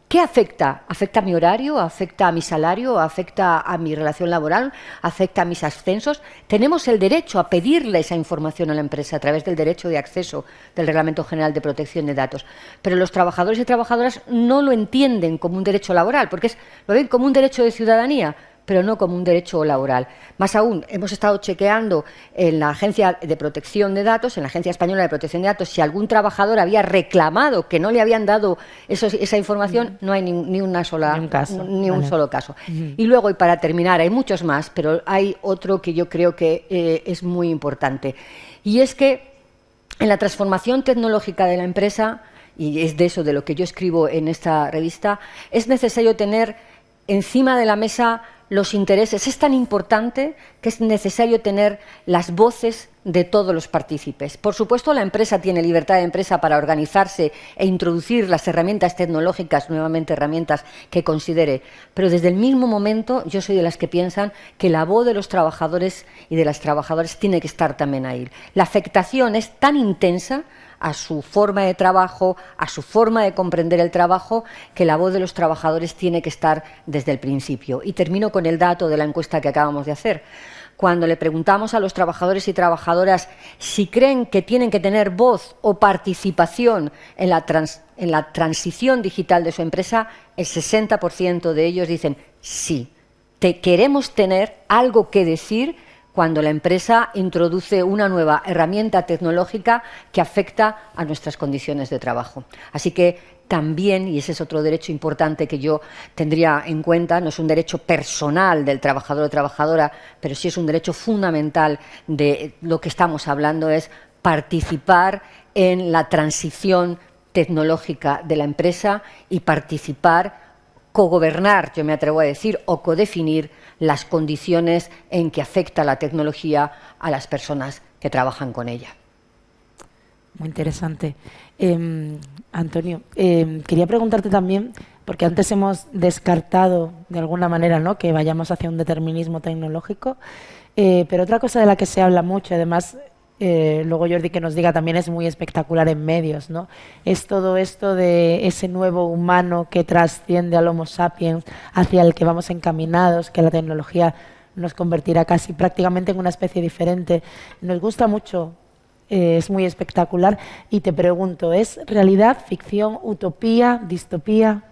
¿Qué afecta? ¿Afecta a mi horario? ¿Afecta a mi salario? ¿Afecta a mi relación laboral? ¿Afecta a mis ascensos? Tenemos el derecho a pedirle esa información a la empresa a través del derecho de acceso del Reglamento General de Protección de Datos. Pero los trabajadores y trabajadoras no lo entienden como un derecho laboral, porque lo ven como un derecho de ciudadanía, pero no como un derecho laboral. Más aún, hemos estado chequeando en la Agencia de Protección de Datos, en la Agencia Española de Protección de Datos, si algún trabajador había reclamado que no le habían dado esa información, no hay ni un solo caso. Y luego, y para terminar, hay muchos más, pero hay otro que yo creo que es muy importante. Y es que en la transformación tecnológica de la empresa, y es de eso de lo que yo escribo en esta revista, es necesario tener encima de la mesa los intereses. Es tan importante que es necesario tener las voces de todos los partícipes. Por supuesto, la empresa tiene libertad de empresa para organizarse e introducir las herramientas tecnológicas, nuevamente herramientas que considere, pero desde el mismo momento yo soy de las que piensan que la voz de los trabajadores y de las trabajadoras tiene que estar también ahí. La afectación es tan intensa a su forma de trabajo, a su forma de comprender el trabajo, que la voz de los trabajadores tiene que estar desde el principio. Y termino con el dato de la encuesta que acabamos de hacer. Cuando le preguntamos a los trabajadores y trabajadoras si creen que tienen que tener voz o participación en la transición digital de su empresa, el 60% de ellos dicen sí, queremos tener algo que decir cuando la empresa introduce una nueva herramienta tecnológica que afecta a nuestras condiciones de trabajo. Así que también, y ese es otro derecho importante que yo tendría en cuenta, no es un derecho personal del trabajador o trabajadora, pero sí es un derecho fundamental de lo que estamos hablando, es participar en la transición tecnológica de la empresa y participar, cogobernar, yo me atrevo a decir, o codefinir las condiciones en que afecta la tecnología a las personas que trabajan con ella. Muy interesante. Antonio, quería preguntarte también, porque antes hemos descartado de alguna manera, ¿no?, que vayamos hacia un determinismo tecnológico, pero otra cosa de la que se habla mucho, además, luego Jordi que nos diga, también es muy espectacular en medios, ¿no?, es todo esto de ese nuevo humano que trasciende al Homo sapiens, hacia el que vamos encaminados, que la tecnología nos convertirá casi prácticamente en una especie diferente. Nos gusta mucho. Es muy espectacular y te pregunto, ¿es realidad, ficción, utopía, distopía?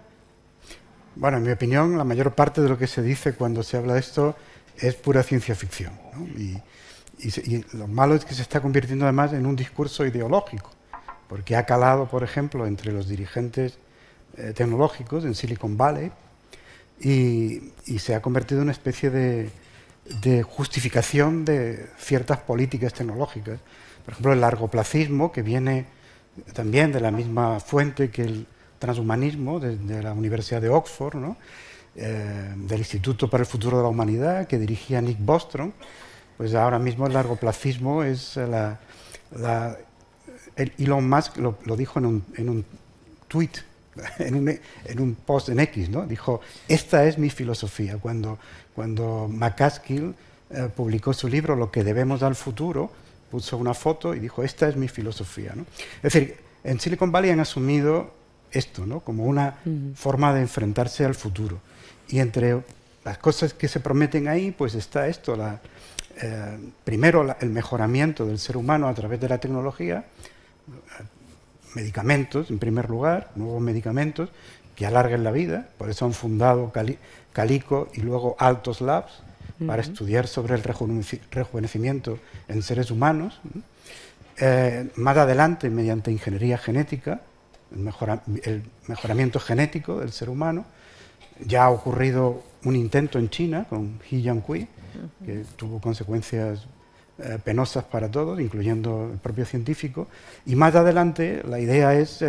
Bueno, en mi opinión, la mayor parte de lo que se dice cuando se habla de esto es pura ciencia ficción, ¿no? Y lo malo es que se está convirtiendo además en un discurso ideológico, porque ha calado, por ejemplo, entre los dirigentes tecnológicos en Silicon Valley y se ha convertido en una especie de justificación de ciertas políticas tecnológicas. Por ejemplo, el largoplacismo, que viene también de la misma fuente que el transhumanismo, de la Universidad de Oxford, ¿no?, del Instituto para el Futuro de la Humanidad, que dirigía Nick Bostrom, pues ahora mismo el largoplacismo es Elon Musk lo dijo en un tweet, en un post en X, ¿no? Dijo, esta es mi filosofía. Cuando McCaskill publicó su libro Lo que debemos al futuro, puso una foto y dijo, esta es mi filosofía, ¿no? Es decir, en Silicon Valley han asumido esto, ¿no? Como una forma de enfrentarse al futuro. Y entre las cosas que se prometen ahí, pues está esto, primero el mejoramiento del ser humano a través de la tecnología, medicamentos, en primer lugar, nuevos medicamentos que alarguen la vida, por eso han fundado Calico y luego Altos Labs, para estudiar sobre el rejuvenecimiento en seres humanos. Más adelante, mediante ingeniería genética, el mejoramiento genético del ser humano. Ya ha ocurrido un intento en China con He Jiankui, que tuvo consecuencias penosas para todos, incluyendo el propio científico. Y más adelante la idea es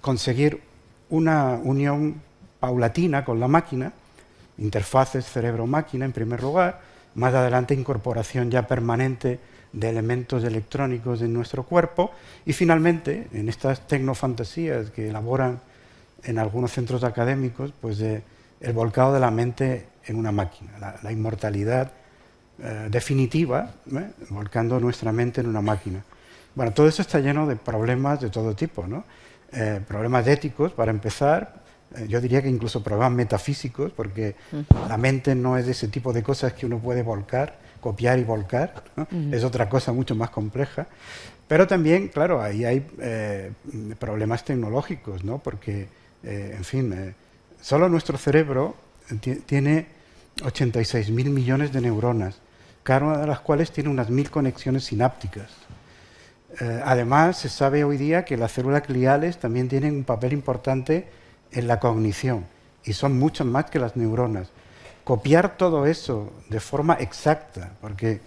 conseguir una unión paulatina con la máquina, interfaces cerebro-máquina en primer lugar, más adelante incorporación ya permanente de elementos electrónicos en nuestro cuerpo y finalmente, en estas tecnofantasías que elaboran en algunos centros académicos, pues el volcado de la mente en una máquina, la inmortalidad definitiva, volcando nuestra mente en una máquina. Bueno, todo eso está lleno de problemas de todo tipo, ¿no? Problemas éticos, para empezar, yo diría que incluso problemas metafísicos, porque la mente no es de ese tipo de cosas que uno puede volcar, copiar y volcar, ¿no? Es otra cosa mucho más compleja. Pero también, claro, ahí hay problemas tecnológicos, ¿no? Porque, en fin, solo nuestro cerebro tiene 86.000 millones de neuronas, cada una de las cuales tiene unas 1000 conexiones sinápticas. Además, se sabe hoy día que las células gliales también tienen un papel importante en la cognición y son muchas más que las neuronas. Copiar todo eso de forma exacta, porque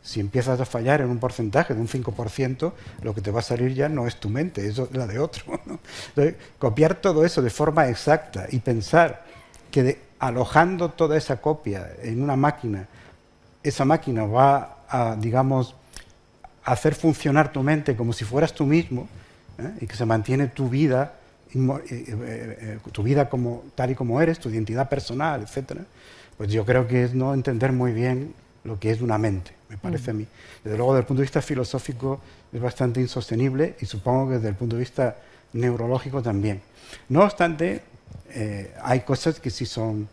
si empiezas a fallar en un porcentaje de un 5%, lo que te va a salir ya no es tu mente, es la de otro, ¿no? Entonces, copiar todo eso de forma exacta y pensar que alojando toda esa copia en una máquina, esa máquina va a, digamos, hacer funcionar tu mente como si fueras tú mismo, y que se mantiene tu vida como, tal y como eres, tu identidad personal, etcétera, pues yo creo que es no entender muy bien lo que es una mente, me parece a mí. Desde luego, desde el punto de vista filosófico es bastante insostenible y supongo que desde el punto de vista neurológico también. No obstante, hay cosas que sí son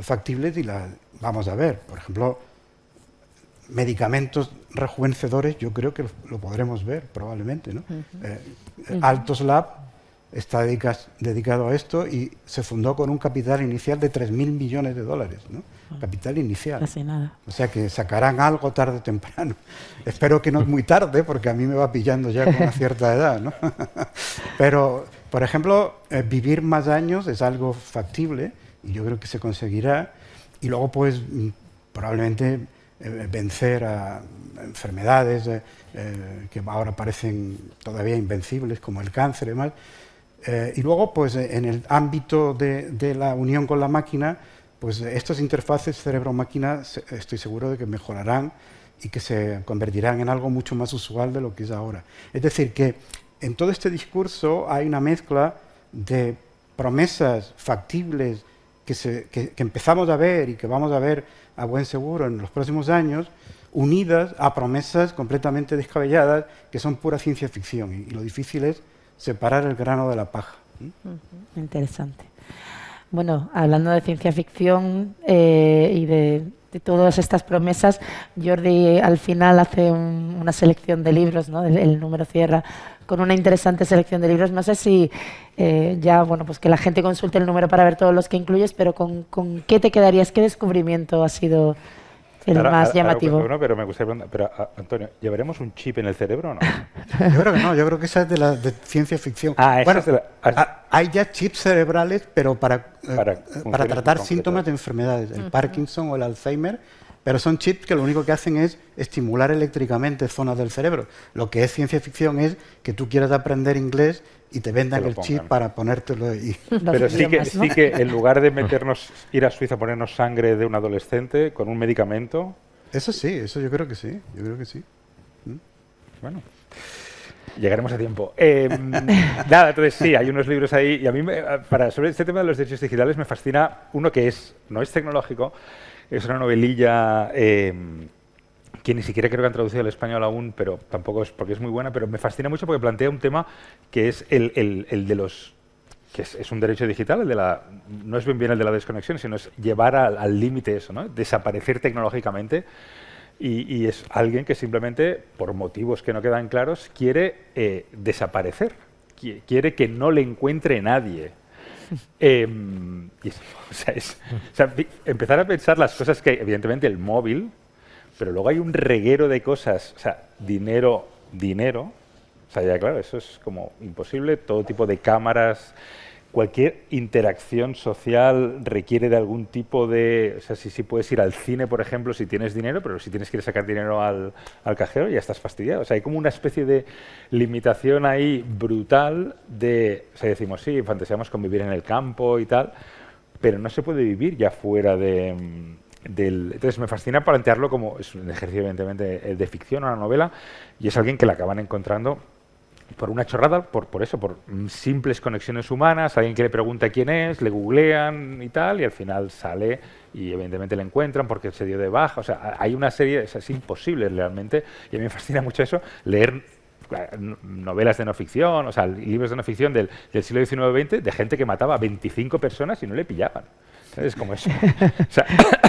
factibles y las vamos a ver. Por ejemplo, medicamentos rejuvenecedores, yo creo que lo podremos ver probablemente, ¿no? Altos Lab está dedicado a esto y se fundó con un capital inicial de 3.000 millones de dólares, ¿no? Capital inicial. Casi nada. O sea que sacarán algo tarde o temprano. Espero que no es muy tarde, porque a mí me va pillando ya con una cierta edad, ¿no? Pero, por ejemplo, vivir más años es algo factible y yo creo que se conseguirá. Y luego, pues, probablemente vencer a enfermedades que ahora parecen todavía invencibles, como el cáncer y demás. Y luego, pues, en el ámbito de la unión con la máquina, pues estas interfaces cerebro-máquina estoy seguro de que mejorarán y que se convertirán en algo mucho más usual de lo que es ahora. Es decir, que en todo este discurso hay una mezcla de promesas factibles que empezamos a ver y que vamos a ver a buen seguro en los próximos años, unidas a promesas completamente descabelladas que son pura ciencia ficción. Y lo difícil es separar el grano de la paja. Interesante. Bueno, hablando de ciencia ficción y de todas estas promesas, Jordi al final hace una selección de libros, ¿no? El número cierra con una interesante selección de libros. No sé si ya, bueno, pues que la gente consulte el número para ver todos los que incluyes, pero ¿con qué te quedarías? ¿Qué descubrimiento ha sido el más llamativo? Bueno, pero me gustaría preguntar, pero Antonio, ¿llevaremos un chip en el cerebro o no? Yo creo que no, yo creo que esa es de ciencia ficción. Bueno, es de hay ya chips cerebrales, pero para tratar síntomas de enfermedades. El Parkinson o el Alzheimer pero son chips que lo único que hacen es estimular eléctricamente zonas del cerebro. Lo que es ciencia ficción es que tú quieras aprender inglés y te vendan el chip para ponértelo ahí. Pero sí que en lugar de ir a Suiza a ponernos sangre de un adolescente con un medicamento... Eso sí, eso yo creo que sí, Bueno, llegaremos a tiempo. Nada, entonces sí, hay unos libros ahí y a mí sobre este tema de los derechos digitales me fascina uno que no es tecnológico, es una novelilla que ni siquiera creo que han traducido al español aún, pero tampoco es porque es muy buena, pero me fascina mucho porque plantea un tema que es el de los... que es un derecho digital, no es bien el de la desconexión, sino es llevar al límite eso, ¿no? Desaparecer tecnológicamente. Y es alguien que simplemente, por motivos que no quedan claros, quiere desaparecer, quiere que no le encuentre nadie. Empezar a pensar las cosas que, evidentemente, el móvil, pero luego hay un reguero de cosas, dinero, ya claro, eso es como imposible, todo tipo de cámaras. Cualquier interacción social requiere de algún tipo de... si puedes ir al cine, por ejemplo, si tienes dinero, pero si tienes que ir a sacar dinero al cajero ya estás fastidiado. Hay como una especie de limitación ahí brutal de... decimos, sí, fantaseamos con vivir en el campo y tal, pero no se puede vivir ya fuera del... Entonces me fascina plantearlo como... Es un ejercicio, evidentemente, de ficción, una novela, y es alguien que la acaban encontrando por una chorrada, por simples conexiones humanas, alguien que le pregunta quién es, le googlean y tal, y al final sale y evidentemente le encuentran porque se dio de baja. Hay una serie, es imposible realmente, y a mí me fascina mucho eso, leer novelas de no ficción, libros de no ficción del siglo XIX-XX de gente que mataba a 25 personas y no le pillaban. Es como eso.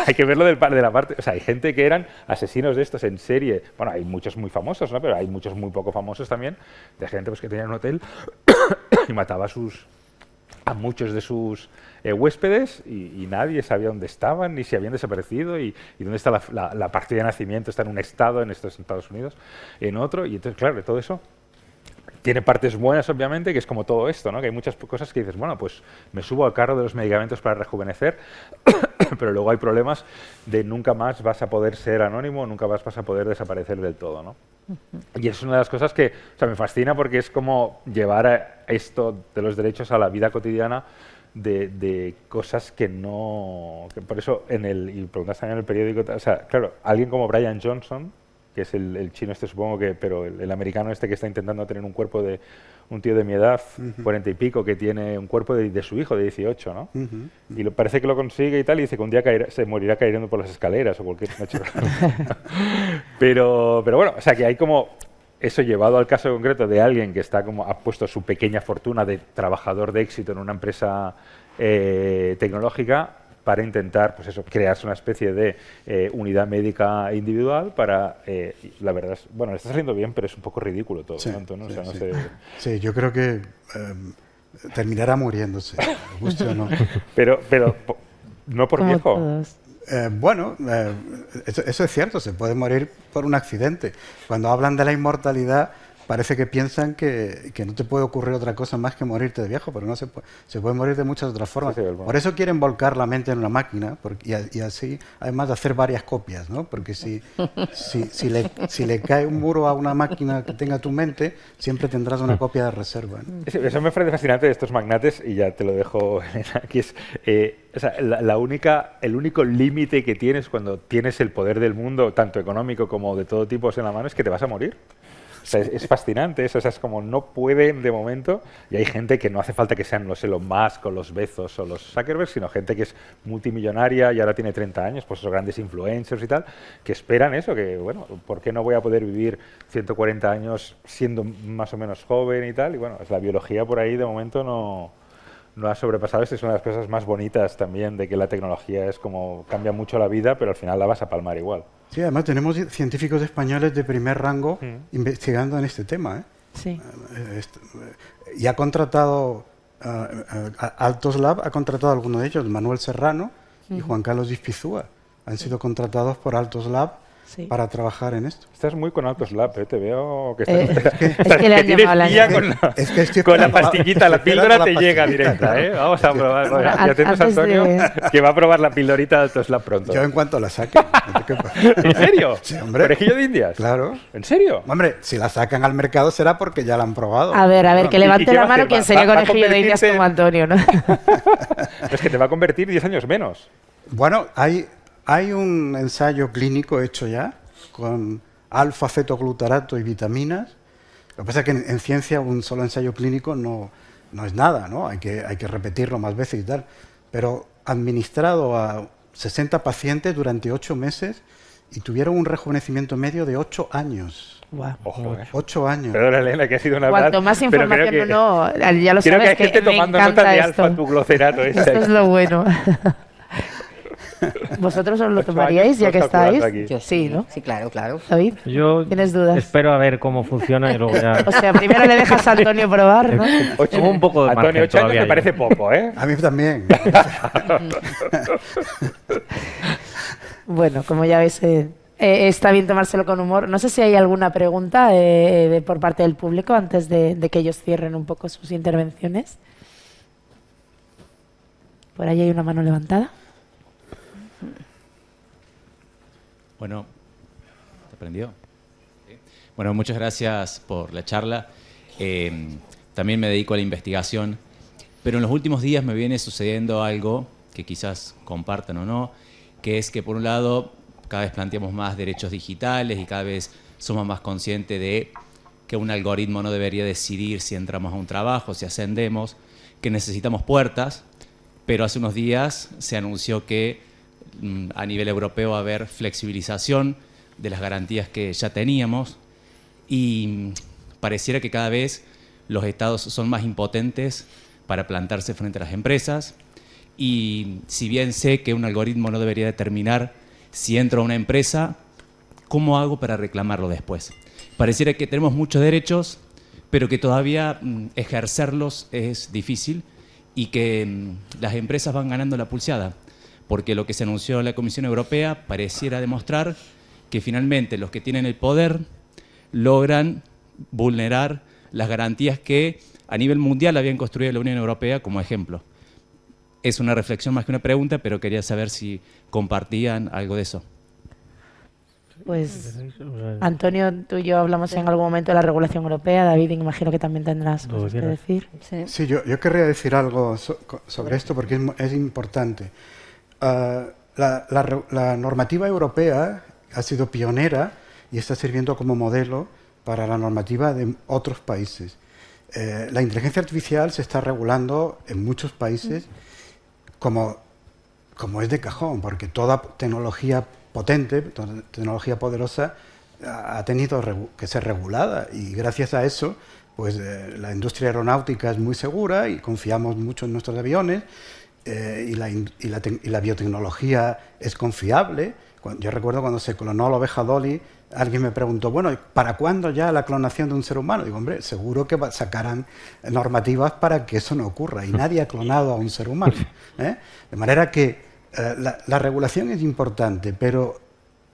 Hay que verlo de la parte... hay gente que eran asesinos de estos en serie. Bueno, hay muchos muy famosos, ¿no? Pero hay muchos muy poco famosos también, de gente que tenía un hotel y mataba a muchos de sus huéspedes y nadie sabía dónde estaban, ni si habían desaparecido y dónde está la partida de nacimiento. Está en un estado, en estos Estados Unidos, en otro. Y entonces, claro, todo eso tiene partes buenas, obviamente, que es como todo esto, ¿no? Que hay muchas cosas que dices, bueno, pues me subo al carro de los medicamentos para rejuvenecer, pero luego hay problemas de nunca más vas a poder ser anónimo, nunca más vas a poder desaparecer del todo, ¿no? Y es una de las cosas que me fascina porque es como llevar a esto de los derechos a la vida cotidiana de cosas que no... Que por eso, y preguntas también en el periódico, claro, alguien como Brian Johnson, que es el chino supongo pero el americano que está intentando tener un cuerpo de un tío de mi edad, 40 y pico, que tiene un cuerpo de su hijo de 18, ¿no? Y parece que lo consigue y tal, y dice que un día se morirá cayendo por las escaleras o cualquier noche. pero bueno, que hay como eso llevado al caso concreto de alguien que está ha puesto su pequeña fortuna de trabajador de éxito en una empresa tecnológica, para intentar, crearse una especie de unidad médica individual para, la verdad, le está saliendo bien, pero es un poco ridículo todo, ¿no? Entonces, sí, yo creo que terminará muriéndose, guste o no. Pero no por viejo. Eso es cierto, se puede morir por un accidente. Cuando hablan de la inmortalidad, parece que piensan que no te puede ocurrir otra cosa más que morirte de viejo, pero no se puede morir de muchas otras formas. Por eso quieren volcar la mente en una máquina y así, además de hacer varias copias, ¿no? Porque si le cae un muro a una máquina que tenga tu mente, siempre tendrás una copia de reserva, ¿no? Eso me parece fascinante de estos magnates, y ya te lo dejo, Elena, que es el único límite que tienes cuando tienes el poder del mundo, tanto económico como de todo tipo, en la mano, es que te vas a morir. Es fascinante eso, es como no pueden de momento, y hay gente que no hace falta que sean los Elon Musk o los Bezos o los Zuckerberg, sino gente que es multimillonaria y ahora tiene 30 años, pues esos grandes influencers y tal, que esperan eso, que bueno, ¿por qué no voy a poder vivir 140 años siendo más o menos joven y tal? Y bueno, la biología por ahí de momento no ha sobrepasado. Esta es una de las cosas más bonitas también, de que la tecnología es como cambia mucho la vida, pero al final la vas a palmar igual. Sí, además tenemos científicos españoles de primer rango investigando en este tema, ¿eh? Sí. Y ha contratado, Altos Lab ha contratado a algunos de ellos, Manuel Serrano y Juan Carlos Ispizúa. Han sido contratados por Altos Lab Sí. para trabajar en esto. Estás muy con Autoslap, te veo que es que le han tienes llamado la guía atención. con la pastillita, la píldora te llega directa, claro. Vamos a probar. Bueno, Y atentos, antes Antonio, de- que va a probar la pildorita de Autoslap pronto. Yo en cuanto la saque. no te quepas. ¿En serio? Sí, hombre. ¿Conejillo de Indias? Claro. ¿En serio? Hombre, si la sacan al mercado será porque ya la han probado. A ver, que ¿Y levante qué va la a mano hacer? quien sería ¿Va a conejillo de Indias convertirse como Antonio, ¿no? Es que te va a convertir 10 años menos. Bueno, hay un ensayo clínico hecho ya con alfa-fetoglutarato y vitaminas. Lo que pasa es que en ciencia un solo ensayo clínico no es nada, ¿no? Hay que repetirlo más veces y tal. Pero administrado a 60 pacientes durante 8 meses y tuvieron un rejuvenecimiento medio de 8 años. Guau. Ojo, 8 años. Perdona, Elena, que ha sido una Cuanto más pero creo información que- uno, ya lo Creo que sabes hay gente me tomando nota encanta de esto. alfa-glucerato. Esto es lo bueno. ¿Vosotros os lo 8 tomaríais años, ya que todos calculando estáis? aquí. Yo Sí, ¿no? Sí, claro, claro. David, Yo ¿tienes dudas? espero a ver cómo funciona y luego ya... O sea, primero le dejas a Antonio probar, ¿no? Tengo un poco de Antonio, margen 8 años todavía me ahí. parece poco, ¿eh? A mí también. Bueno, como ya veis, está bien tomárselo con humor. No sé si hay alguna pregunta por parte del público antes de que ellos cierren un poco sus intervenciones. Por ahí hay una mano levantada. Bueno, ¿te prendió? Sí. Bueno, muchas gracias por la charla. También me dedico a la investigación, pero en los últimos días me viene sucediendo algo que quizás compartan o no, que es que por un lado cada vez planteamos más derechos digitales y cada vez somos más conscientes de que un algoritmo no debería decidir si entramos a un trabajo, si ascendemos, que necesitamos puertas, pero hace unos días se anunció que a nivel europeo va a haber flexibilización de las garantías que ya teníamos y pareciera que cada vez los estados son más impotentes para plantarse frente a las empresas y si bien sé que un algoritmo no debería determinar si entro a una empresa, ¿cómo hago para reclamarlo después? Pareciera que tenemos muchos derechos, pero que todavía ejercerlos es difícil y que las empresas van ganando la pulseada. Porque lo que se anunció en la Comisión Europea pareciera demostrar que finalmente los que tienen el poder logran vulnerar las garantías que a nivel mundial habían construido la Unión Europea como ejemplo. Es una reflexión más que una pregunta, pero quería saber si compartían algo de eso. Pues, Antonio, tú y yo hablamos en algún momento de la regulación europea. David, imagino que también tendrás Lo cosas que quieras. decir. Sí. Sí, yo querría decir algo sobre esto porque es importante. La normativa europea ha sido pionera y está sirviendo como modelo para la normativa de otros países. La inteligencia artificial se está regulando en muchos países como es de cajón, porque toda tecnología potente, toda tecnología poderosa ha tenido que ser regulada y gracias a eso pues la industria aeronáutica es muy segura y confiamos mucho en nuestros aviones. Y la biotecnología es confiable. Yo recuerdo cuando se clonó la oveja Dolly, alguien me preguntó, bueno, ¿para cuándo ya la clonación de un ser humano? Digo, hombre, seguro que sacarán normativas para que eso no ocurra. Y nadie ha clonado a un ser humano. De manera que la regulación es importante, pero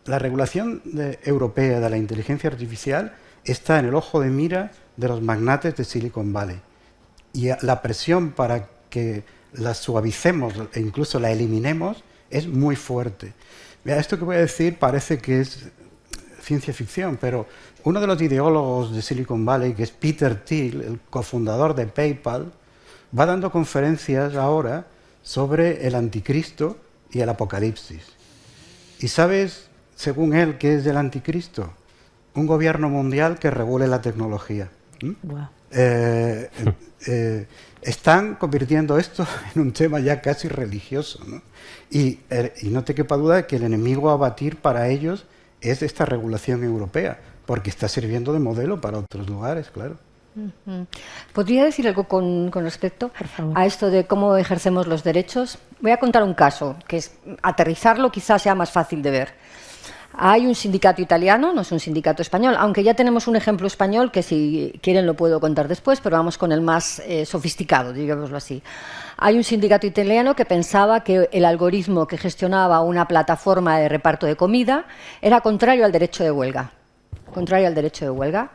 la regulación europea de la inteligencia artificial está en el ojo de mira de los magnates de Silicon Valley. Y la presión para que la suavicemos e incluso la eliminemos es muy fuerte. Mira, esto que voy a decir parece que es ciencia ficción, pero uno de los ideólogos de Silicon Valley, que es Peter Thiel, el cofundador de PayPal, va dando conferencias ahora sobre el anticristo y el apocalipsis. ¿Y sabes, según él, qué es el anticristo? Un gobierno mundial que regule la tecnología. Wow. Están convirtiendo esto en un tema ya casi religioso, ¿no? Y no te quepa duda de que el enemigo a batir para ellos es esta regulación europea, porque está sirviendo de modelo para otros lugares, claro. ¿Podría decir algo con respecto Por favor. a esto de cómo ejercemos los derechos? Voy a contar un caso, que es aterrizarlo quizás sea más fácil de ver. Hay un sindicato italiano, no es un sindicato español, aunque ya tenemos un ejemplo español que si quieren lo puedo contar después, pero vamos con el más sofisticado, digámoslo así. Hay un sindicato italiano que pensaba que el algoritmo que gestionaba una plataforma de reparto de comida era contrario al derecho de huelga. Contrario al derecho de huelga.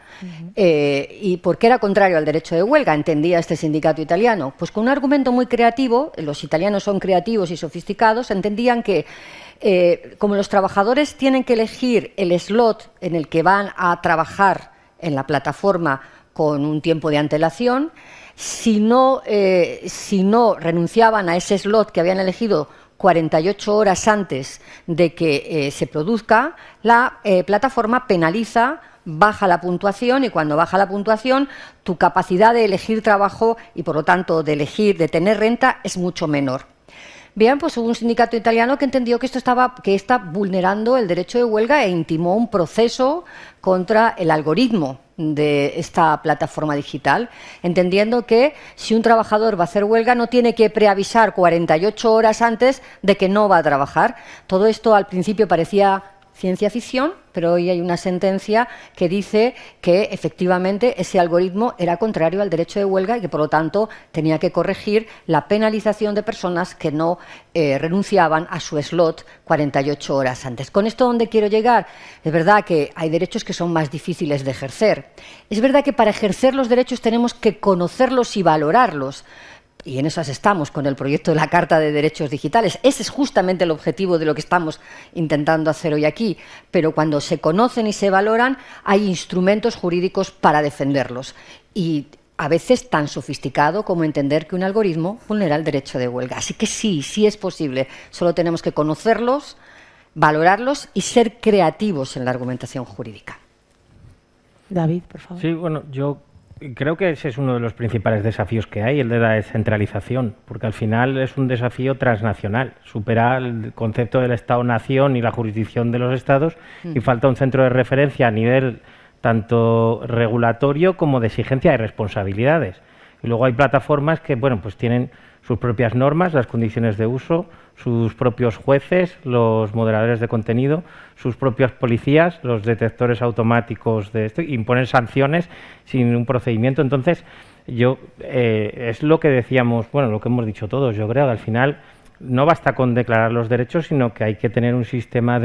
¿Y por qué era contrario al derecho de huelga? Entendía este sindicato italiano. Pues con un argumento muy creativo, los italianos son creativos y sofisticados, entendían que como los trabajadores tienen que elegir el slot en el que van a trabajar en la plataforma con un tiempo de antelación, si no renunciaban a ese slot que habían elegido 48 horas antes de que se produzca, la plataforma penaliza, baja la puntuación, y cuando baja la puntuación, tu capacidad de elegir trabajo y, por lo tanto, de tener renta es mucho menor. Bien, pues hubo un sindicato italiano que entendió que está vulnerando el derecho de huelga e intimó un proceso contra el algoritmo de esta plataforma digital, entendiendo que si un trabajador va a hacer huelga no tiene que preavisar 48 horas antes de que no va a trabajar. Todo esto al principio parecía ciencia ficción, pero hoy hay una sentencia que dice que efectivamente ese algoritmo era contrario al derecho de huelga y que por lo tanto tenía que corregir la penalización de personas que no renunciaban a su slot 48 horas antes. ¿Con esto dónde quiero llegar? Es verdad que hay derechos que son más difíciles de ejercer. Es verdad que para ejercer los derechos tenemos que conocerlos y valorarlos. Y en esas estamos con el proyecto de la Carta de Derechos Digitales. Ese es justamente el objetivo de lo que estamos intentando hacer hoy aquí. Pero cuando se conocen y se valoran, hay instrumentos jurídicos para defenderlos. Y a veces tan sofisticado como entender que un algoritmo vulnera el derecho de huelga. Así que sí es posible. Solo tenemos que conocerlos, valorarlos y ser creativos en la argumentación jurídica. David, por favor. Sí, bueno, yo creo que ese es uno de los principales desafíos que hay, el de la descentralización, porque al final es un desafío transnacional, supera el concepto del Estado-nación y la jurisdicción de los Estados y falta un centro de referencia a nivel tanto regulatorio como de exigencia de responsabilidades. Y luego hay plataformas que, bueno, pues tienen sus propias normas, las condiciones de uso, sus propios jueces, los moderadores de contenido, sus propias policías, los detectores automáticos de esto, imponen sanciones sin un procedimiento. Entonces, es lo que decíamos, bueno, lo que hemos dicho todos, yo creo que al final no basta con declarar los derechos, sino que hay que tener un sistema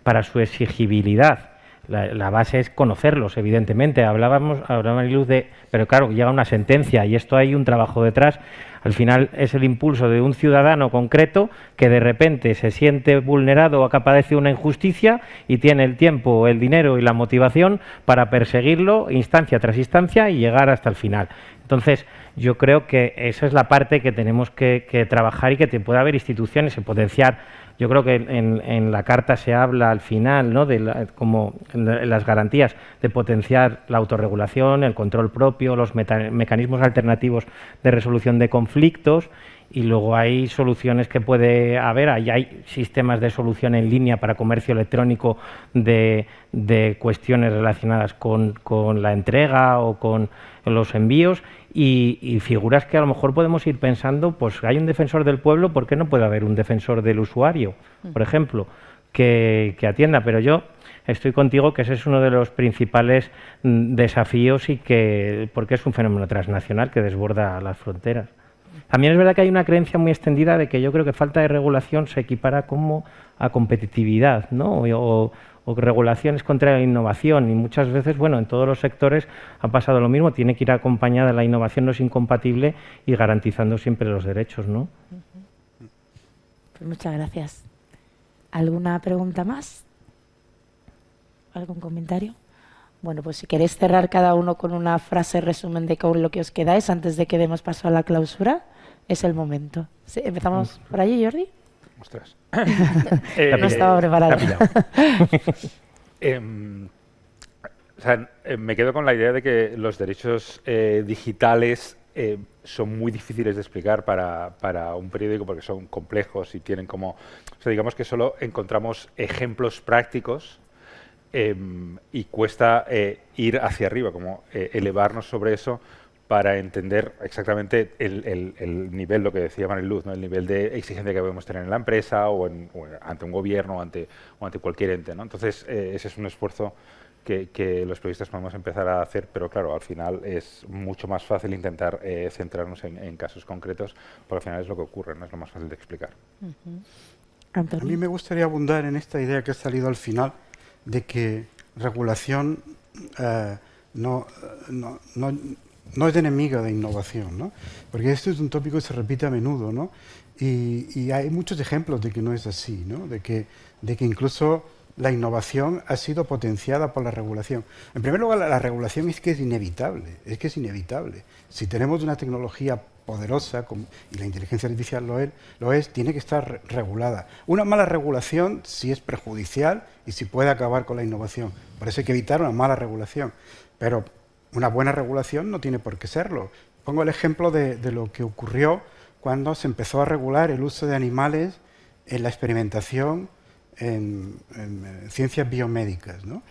para su exigibilidad. La base es conocerlos, evidentemente. Hablaba Mariluz pero claro, llega una sentencia y esto hay un trabajo detrás. Al final es el impulso de un ciudadano concreto que de repente se siente vulnerado o que padece una injusticia y tiene el tiempo, el dinero y la motivación para perseguirlo instancia tras instancia y llegar hasta el final. Entonces, yo creo que esa es la parte que tenemos que trabajar y que puede haber instituciones y potenciar. Yo creo que en la Carta se habla al final, ¿no?, como en las garantías de potenciar la autorregulación, el control propio, los mecanismos alternativos de resolución de conflictos, y luego hay soluciones que puede haber. Hay sistemas de solución en línea para comercio electrónico de cuestiones relacionadas con la entrega o con los envíos, y figuras que a lo mejor podemos ir pensando, pues hay un defensor del pueblo, ¿por qué no puede haber un defensor del usuario, por ejemplo, que atienda? Pero yo estoy contigo que ese es uno de los principales desafíos porque es un fenómeno transnacional que desborda las fronteras. También es verdad que hay una creencia muy extendida de que yo creo que falta de regulación se equipara como a competitividad, ¿no? O regulaciones contra la innovación, y muchas veces, bueno, en todos los sectores ha pasado lo mismo, tiene que ir acompañada, la innovación no es incompatible y garantizando siempre los derechos, ¿no? Pues muchas gracias. ¿Alguna pregunta más? ¿Algún comentario? Bueno, pues si queréis cerrar cada uno con una frase resumen de con lo que os quedáis antes de que demos paso a la clausura, es el momento. ¿Sí? ¿Empezamos por allí, Jordi? Ostras. No estaba preparado. Me quedo con la idea de que los derechos digitales son muy difíciles de explicar para un periódico porque son complejos y tienen como... O sea, digamos que solo encontramos ejemplos prácticos y cuesta ir hacia arriba, como elevarnos sobre eso para entender exactamente el nivel, lo que decía Mariluz, ¿no? El nivel de exigencia que debemos tener en la empresa o ante un gobierno o ante cualquier ente, ¿no? Entonces, ese es un esfuerzo que los periodistas podemos empezar a hacer, pero claro, al final es mucho más fácil intentar centrarnos en casos concretos, porque al final es lo que ocurre, no es lo más fácil de explicar. A mí me gustaría abundar en esta idea que ha salido al final de que regulación no es enemiga de innovación, ¿no? Porque esto es un tópico que se repite a menudo, ¿no? Y hay muchos ejemplos de que no es así, ¿no? De que incluso la innovación ha sido potenciada por la regulación. En primer lugar, la regulación es que es inevitable, Si tenemos una tecnología poderosa, y la inteligencia artificial lo es, tiene que estar regulada. Una mala regulación sí es perjudicial y sí puede acabar con la innovación. Por eso hay que evitar una mala regulación. Pero una buena regulación no tiene por qué serlo. Pongo el ejemplo de lo que ocurrió cuando se empezó a regular el uso de animales en la experimentación en ciencias biomédicas, ¿no?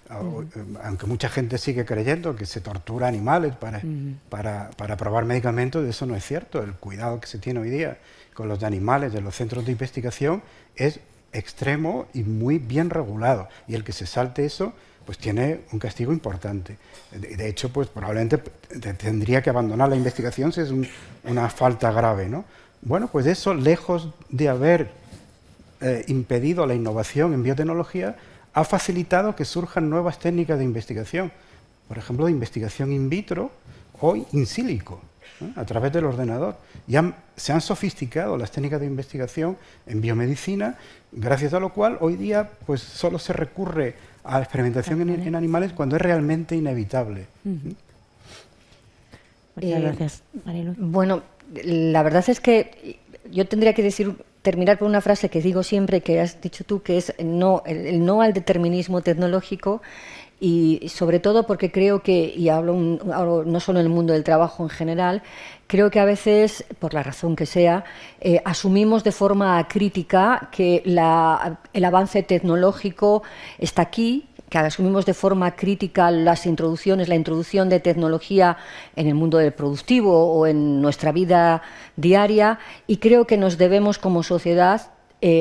Aunque mucha gente sigue creyendo que se tortura animales para probar medicamentos, eso no es cierto. El cuidado que se tiene hoy día con los animales de los centros de investigación es extremo y muy bien regulado. Y el que se salte eso, pues tiene un castigo importante. De hecho, pues probablemente tendría que abandonar la investigación si es una falta grave, ¿no? Bueno, pues eso, lejos de haber impedido la innovación en biotecnología, ha facilitado que surjan nuevas técnicas de investigación, por ejemplo, de investigación in vitro o in silico, ¿no? A través del ordenador. Se han sofisticado las técnicas de investigación en biomedicina, gracias a lo cual hoy día pues solo se recurre a la experimentación en animales cuando es realmente inevitable. Muchas gracias, Mariluz. Bueno, la verdad es que yo tendría que terminar por una frase que digo siempre, que has dicho tú, que es el no al determinismo tecnológico, y sobre todo porque creo que, y hablo no solo en el mundo del trabajo en general, creo que a veces, por la razón que sea, asumimos de forma crítica que el avance tecnológico está aquí, que asumimos de forma crítica la introducción de tecnología en el mundo del productivo o en nuestra vida diaria, y creo que nos debemos como sociedad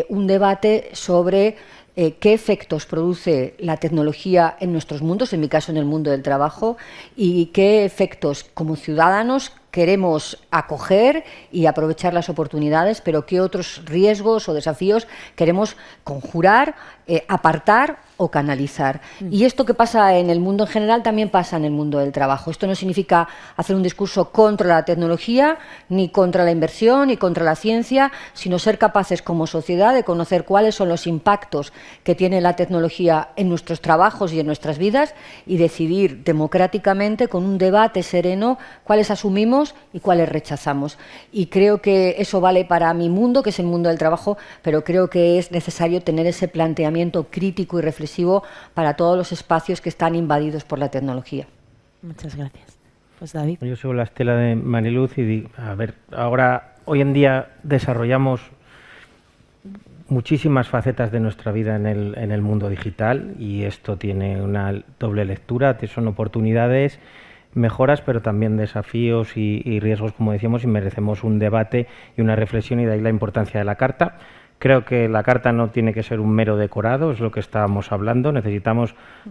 un debate sobre qué efectos produce la tecnología en nuestros mundos, en mi caso en el mundo del trabajo, y qué efectos como ciudadanos queremos acoger y aprovechar las oportunidades, pero qué otros riesgos o desafíos queremos conjurar, apartar o canalizar. Y esto que pasa en el mundo en general también pasa en el mundo del trabajo. Esto no significa hacer un discurso contra la tecnología, ni contra la inversión, ni contra la ciencia, sino ser capaces como sociedad de conocer cuáles son los impactos que tiene la tecnología en nuestros trabajos y en nuestras vidas, y decidir democráticamente, con un debate sereno, cuáles asumimos y cuáles rechazamos. Y creo que eso vale para mi mundo, que es el mundo del trabajo, pero creo que es necesario tener ese planteamiento crítico y reflexivo para todos los espacios que están invadidos por la tecnología. Muchas gracias. Pues David. Yo sigo la estela de Mariluz y digo, a ver, hoy en día desarrollamos muchísimas facetas de nuestra vida en el mundo digital, y esto tiene una doble lectura, son oportunidades, mejoras, pero también desafíos y riesgos, como decíamos, y merecemos un debate y una reflexión, y de ahí la importancia de la carta. Creo que la carta no tiene que ser un mero decorado, es lo que estábamos hablando. Es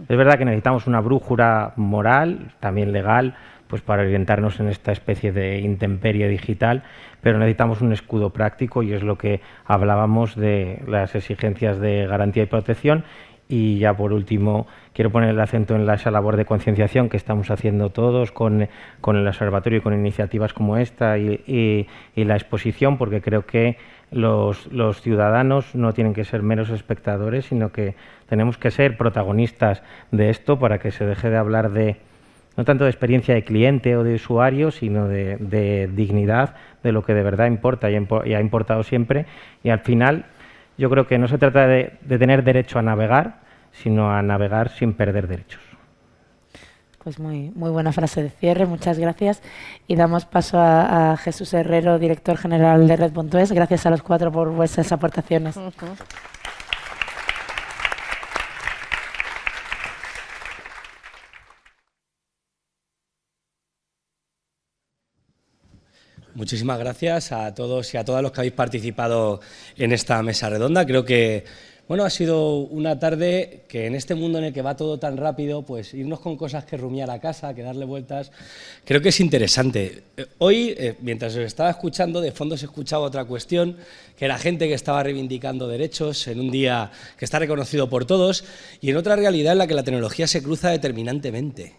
verdad que necesitamos una brújula moral, también legal, pues para orientarnos en esta especie de intemperie digital, pero necesitamos un escudo práctico, y es lo que hablábamos de las exigencias de garantía y protección. Y ya por último, quiero poner el acento en esa labor de concienciación que estamos haciendo todos con el observatorio y con iniciativas como esta y la exposición, porque creo que los ciudadanos no tienen que ser meros espectadores, sino que tenemos que ser protagonistas de esto, para que se deje de hablar no tanto de experiencia de cliente o de usuario, sino de dignidad, de lo que de verdad importa y ha importado siempre. Y al final, yo creo que no se trata de tener derecho a navegar, sino a navegar sin perder derechos. Pues muy buena frase de cierre, muchas gracias. Y damos paso a Jesús Herrero, director general de Red.es. Gracias a los cuatro por vuestras aportaciones. muchísimas gracias a todos y a todas los que habéis participado en esta mesa redonda. Creo que ha sido una tarde que en este mundo en el que va todo tan rápido, pues irnos con cosas que rumiar a casa, que darle vueltas, creo que es interesante. Hoy, mientras os estaba escuchando, de fondo se escuchaba otra cuestión, que era gente que estaba reivindicando derechos en un día que está reconocido por todos y en otra realidad en la que la tecnología se cruza determinantemente.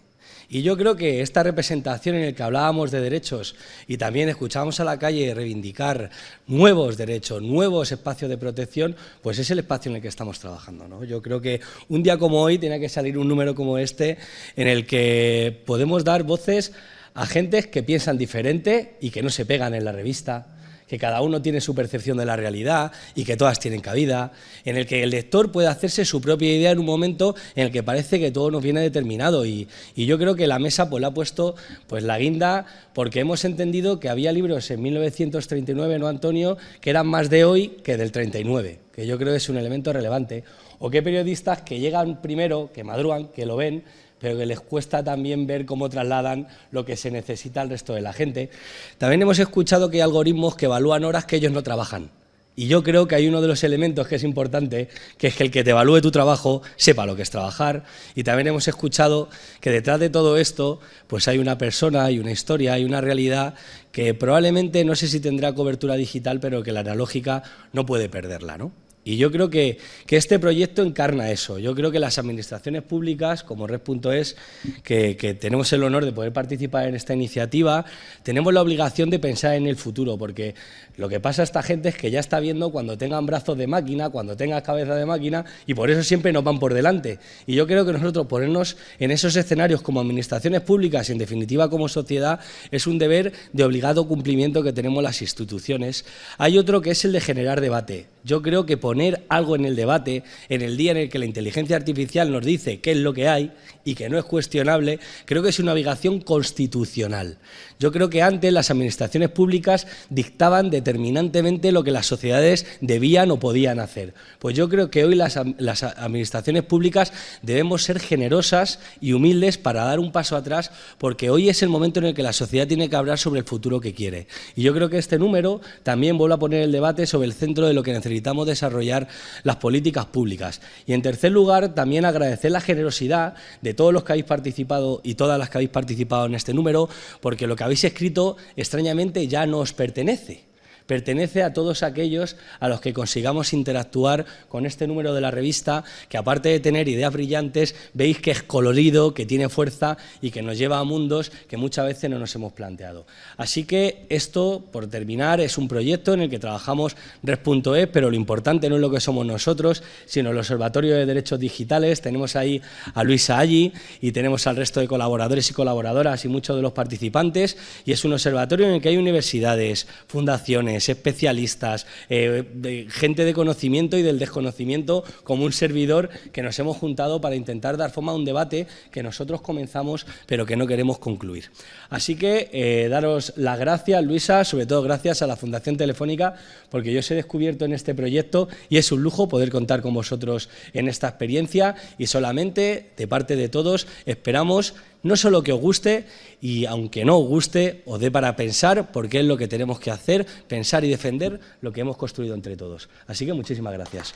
Y yo creo que esta representación en la que hablábamos de derechos y también escuchábamos a la calle reivindicar nuevos derechos, nuevos espacios de protección, pues es el espacio en el que estamos trabajando, ¿no? Yo creo que un día como hoy tiene que salir un número como este en el que podemos dar voces a gentes que piensan diferente y que no se pegan en la revista, que cada uno tiene su percepción de la realidad y que todas tienen cabida, en el que el lector puede hacerse su propia idea en un momento en el que parece que todo nos viene determinado y yo creo que la mesa pues le ha puesto pues la guinda porque hemos entendido que había libros en 1939, ¿no, Antonio?, que eran más de hoy que del 39, que yo creo que es un elemento relevante, o que periodistas que llegan primero, que madrugan, que lo ven, pero que les cuesta también ver cómo trasladan lo que se necesita al resto de la gente. También hemos escuchado que hay algoritmos que evalúan horas que ellos no trabajan. Y yo creo que hay uno de los elementos que es importante, que es que el que te evalúe tu trabajo sepa lo que es trabajar. Y también hemos escuchado que detrás de todo esto pues hay una persona, hay una historia, hay una realidad que probablemente, no sé si tendrá cobertura digital, pero que la analógica no puede perderla, ¿no? Y yo creo que este proyecto encarna eso. Yo creo que las administraciones públicas, como Red.es, que tenemos el honor de poder participar en esta iniciativa, tenemos la obligación de pensar en el futuro, porque lo que pasa a esta gente es que ya está viendo cuando tengan brazos de máquina, cuando tengan cabeza de máquina, y por eso siempre nos van por delante. Y yo creo que nosotros ponernos en esos escenarios como administraciones públicas y, en definitiva, como sociedad, es un deber de obligado cumplimiento que tenemos las instituciones. Hay otro que es el de generar debate. Yo creo que poner algo en el debate, en el día en el que la inteligencia artificial nos dice qué es lo que hay y que no es cuestionable, creo que es una obligación constitucional. Yo creo que antes las administraciones públicas dictaban determinantemente lo que las sociedades debían o podían hacer. Pues yo creo que hoy las administraciones públicas debemos ser generosas y humildes para dar un paso atrás, porque hoy es el momento en el que la sociedad tiene que hablar sobre el futuro que quiere. Y yo creo que este número también vuelve a poner el debate sobre el centro de lo que necesitamos desarrollar las políticas públicas. Y en tercer lugar, también agradecer la generosidad de todos los que habéis participado y todas las que habéis participado en este número, porque lo que habéis escrito extrañamente ya no os pertenece. Pertenece a todos aquellos a los que consigamos interactuar con este número de la revista, que aparte de tener ideas brillantes, veis que es colorido, que tiene fuerza y que nos lleva a mundos que muchas veces no nos hemos planteado. Así que esto, por terminar, es un proyecto en el que trabajamos Red.es, pero lo importante no es lo que somos nosotros, sino el Observatorio de Derechos Digitales. Tenemos ahí a Luisa allí y tenemos al resto de colaboradores y colaboradoras y muchos de los participantes, y es un observatorio en el que hay universidades, fundaciones, especialistas, gente de conocimiento y del desconocimiento, como un servidor, que nos hemos juntado para intentar dar forma a un debate que nosotros comenzamos pero que no queremos concluir. Así que daros las gracias, Luisa, sobre todo gracias a la Fundación Telefónica, porque yo os he descubierto en este proyecto y es un lujo poder contar con vosotros en esta experiencia, y solamente de parte de todos esperamos no solo que os guste, y aunque no os guste, os dé para pensar, porque es lo que tenemos que hacer, pensar y defender lo que hemos construido entre todos. Así que muchísimas gracias.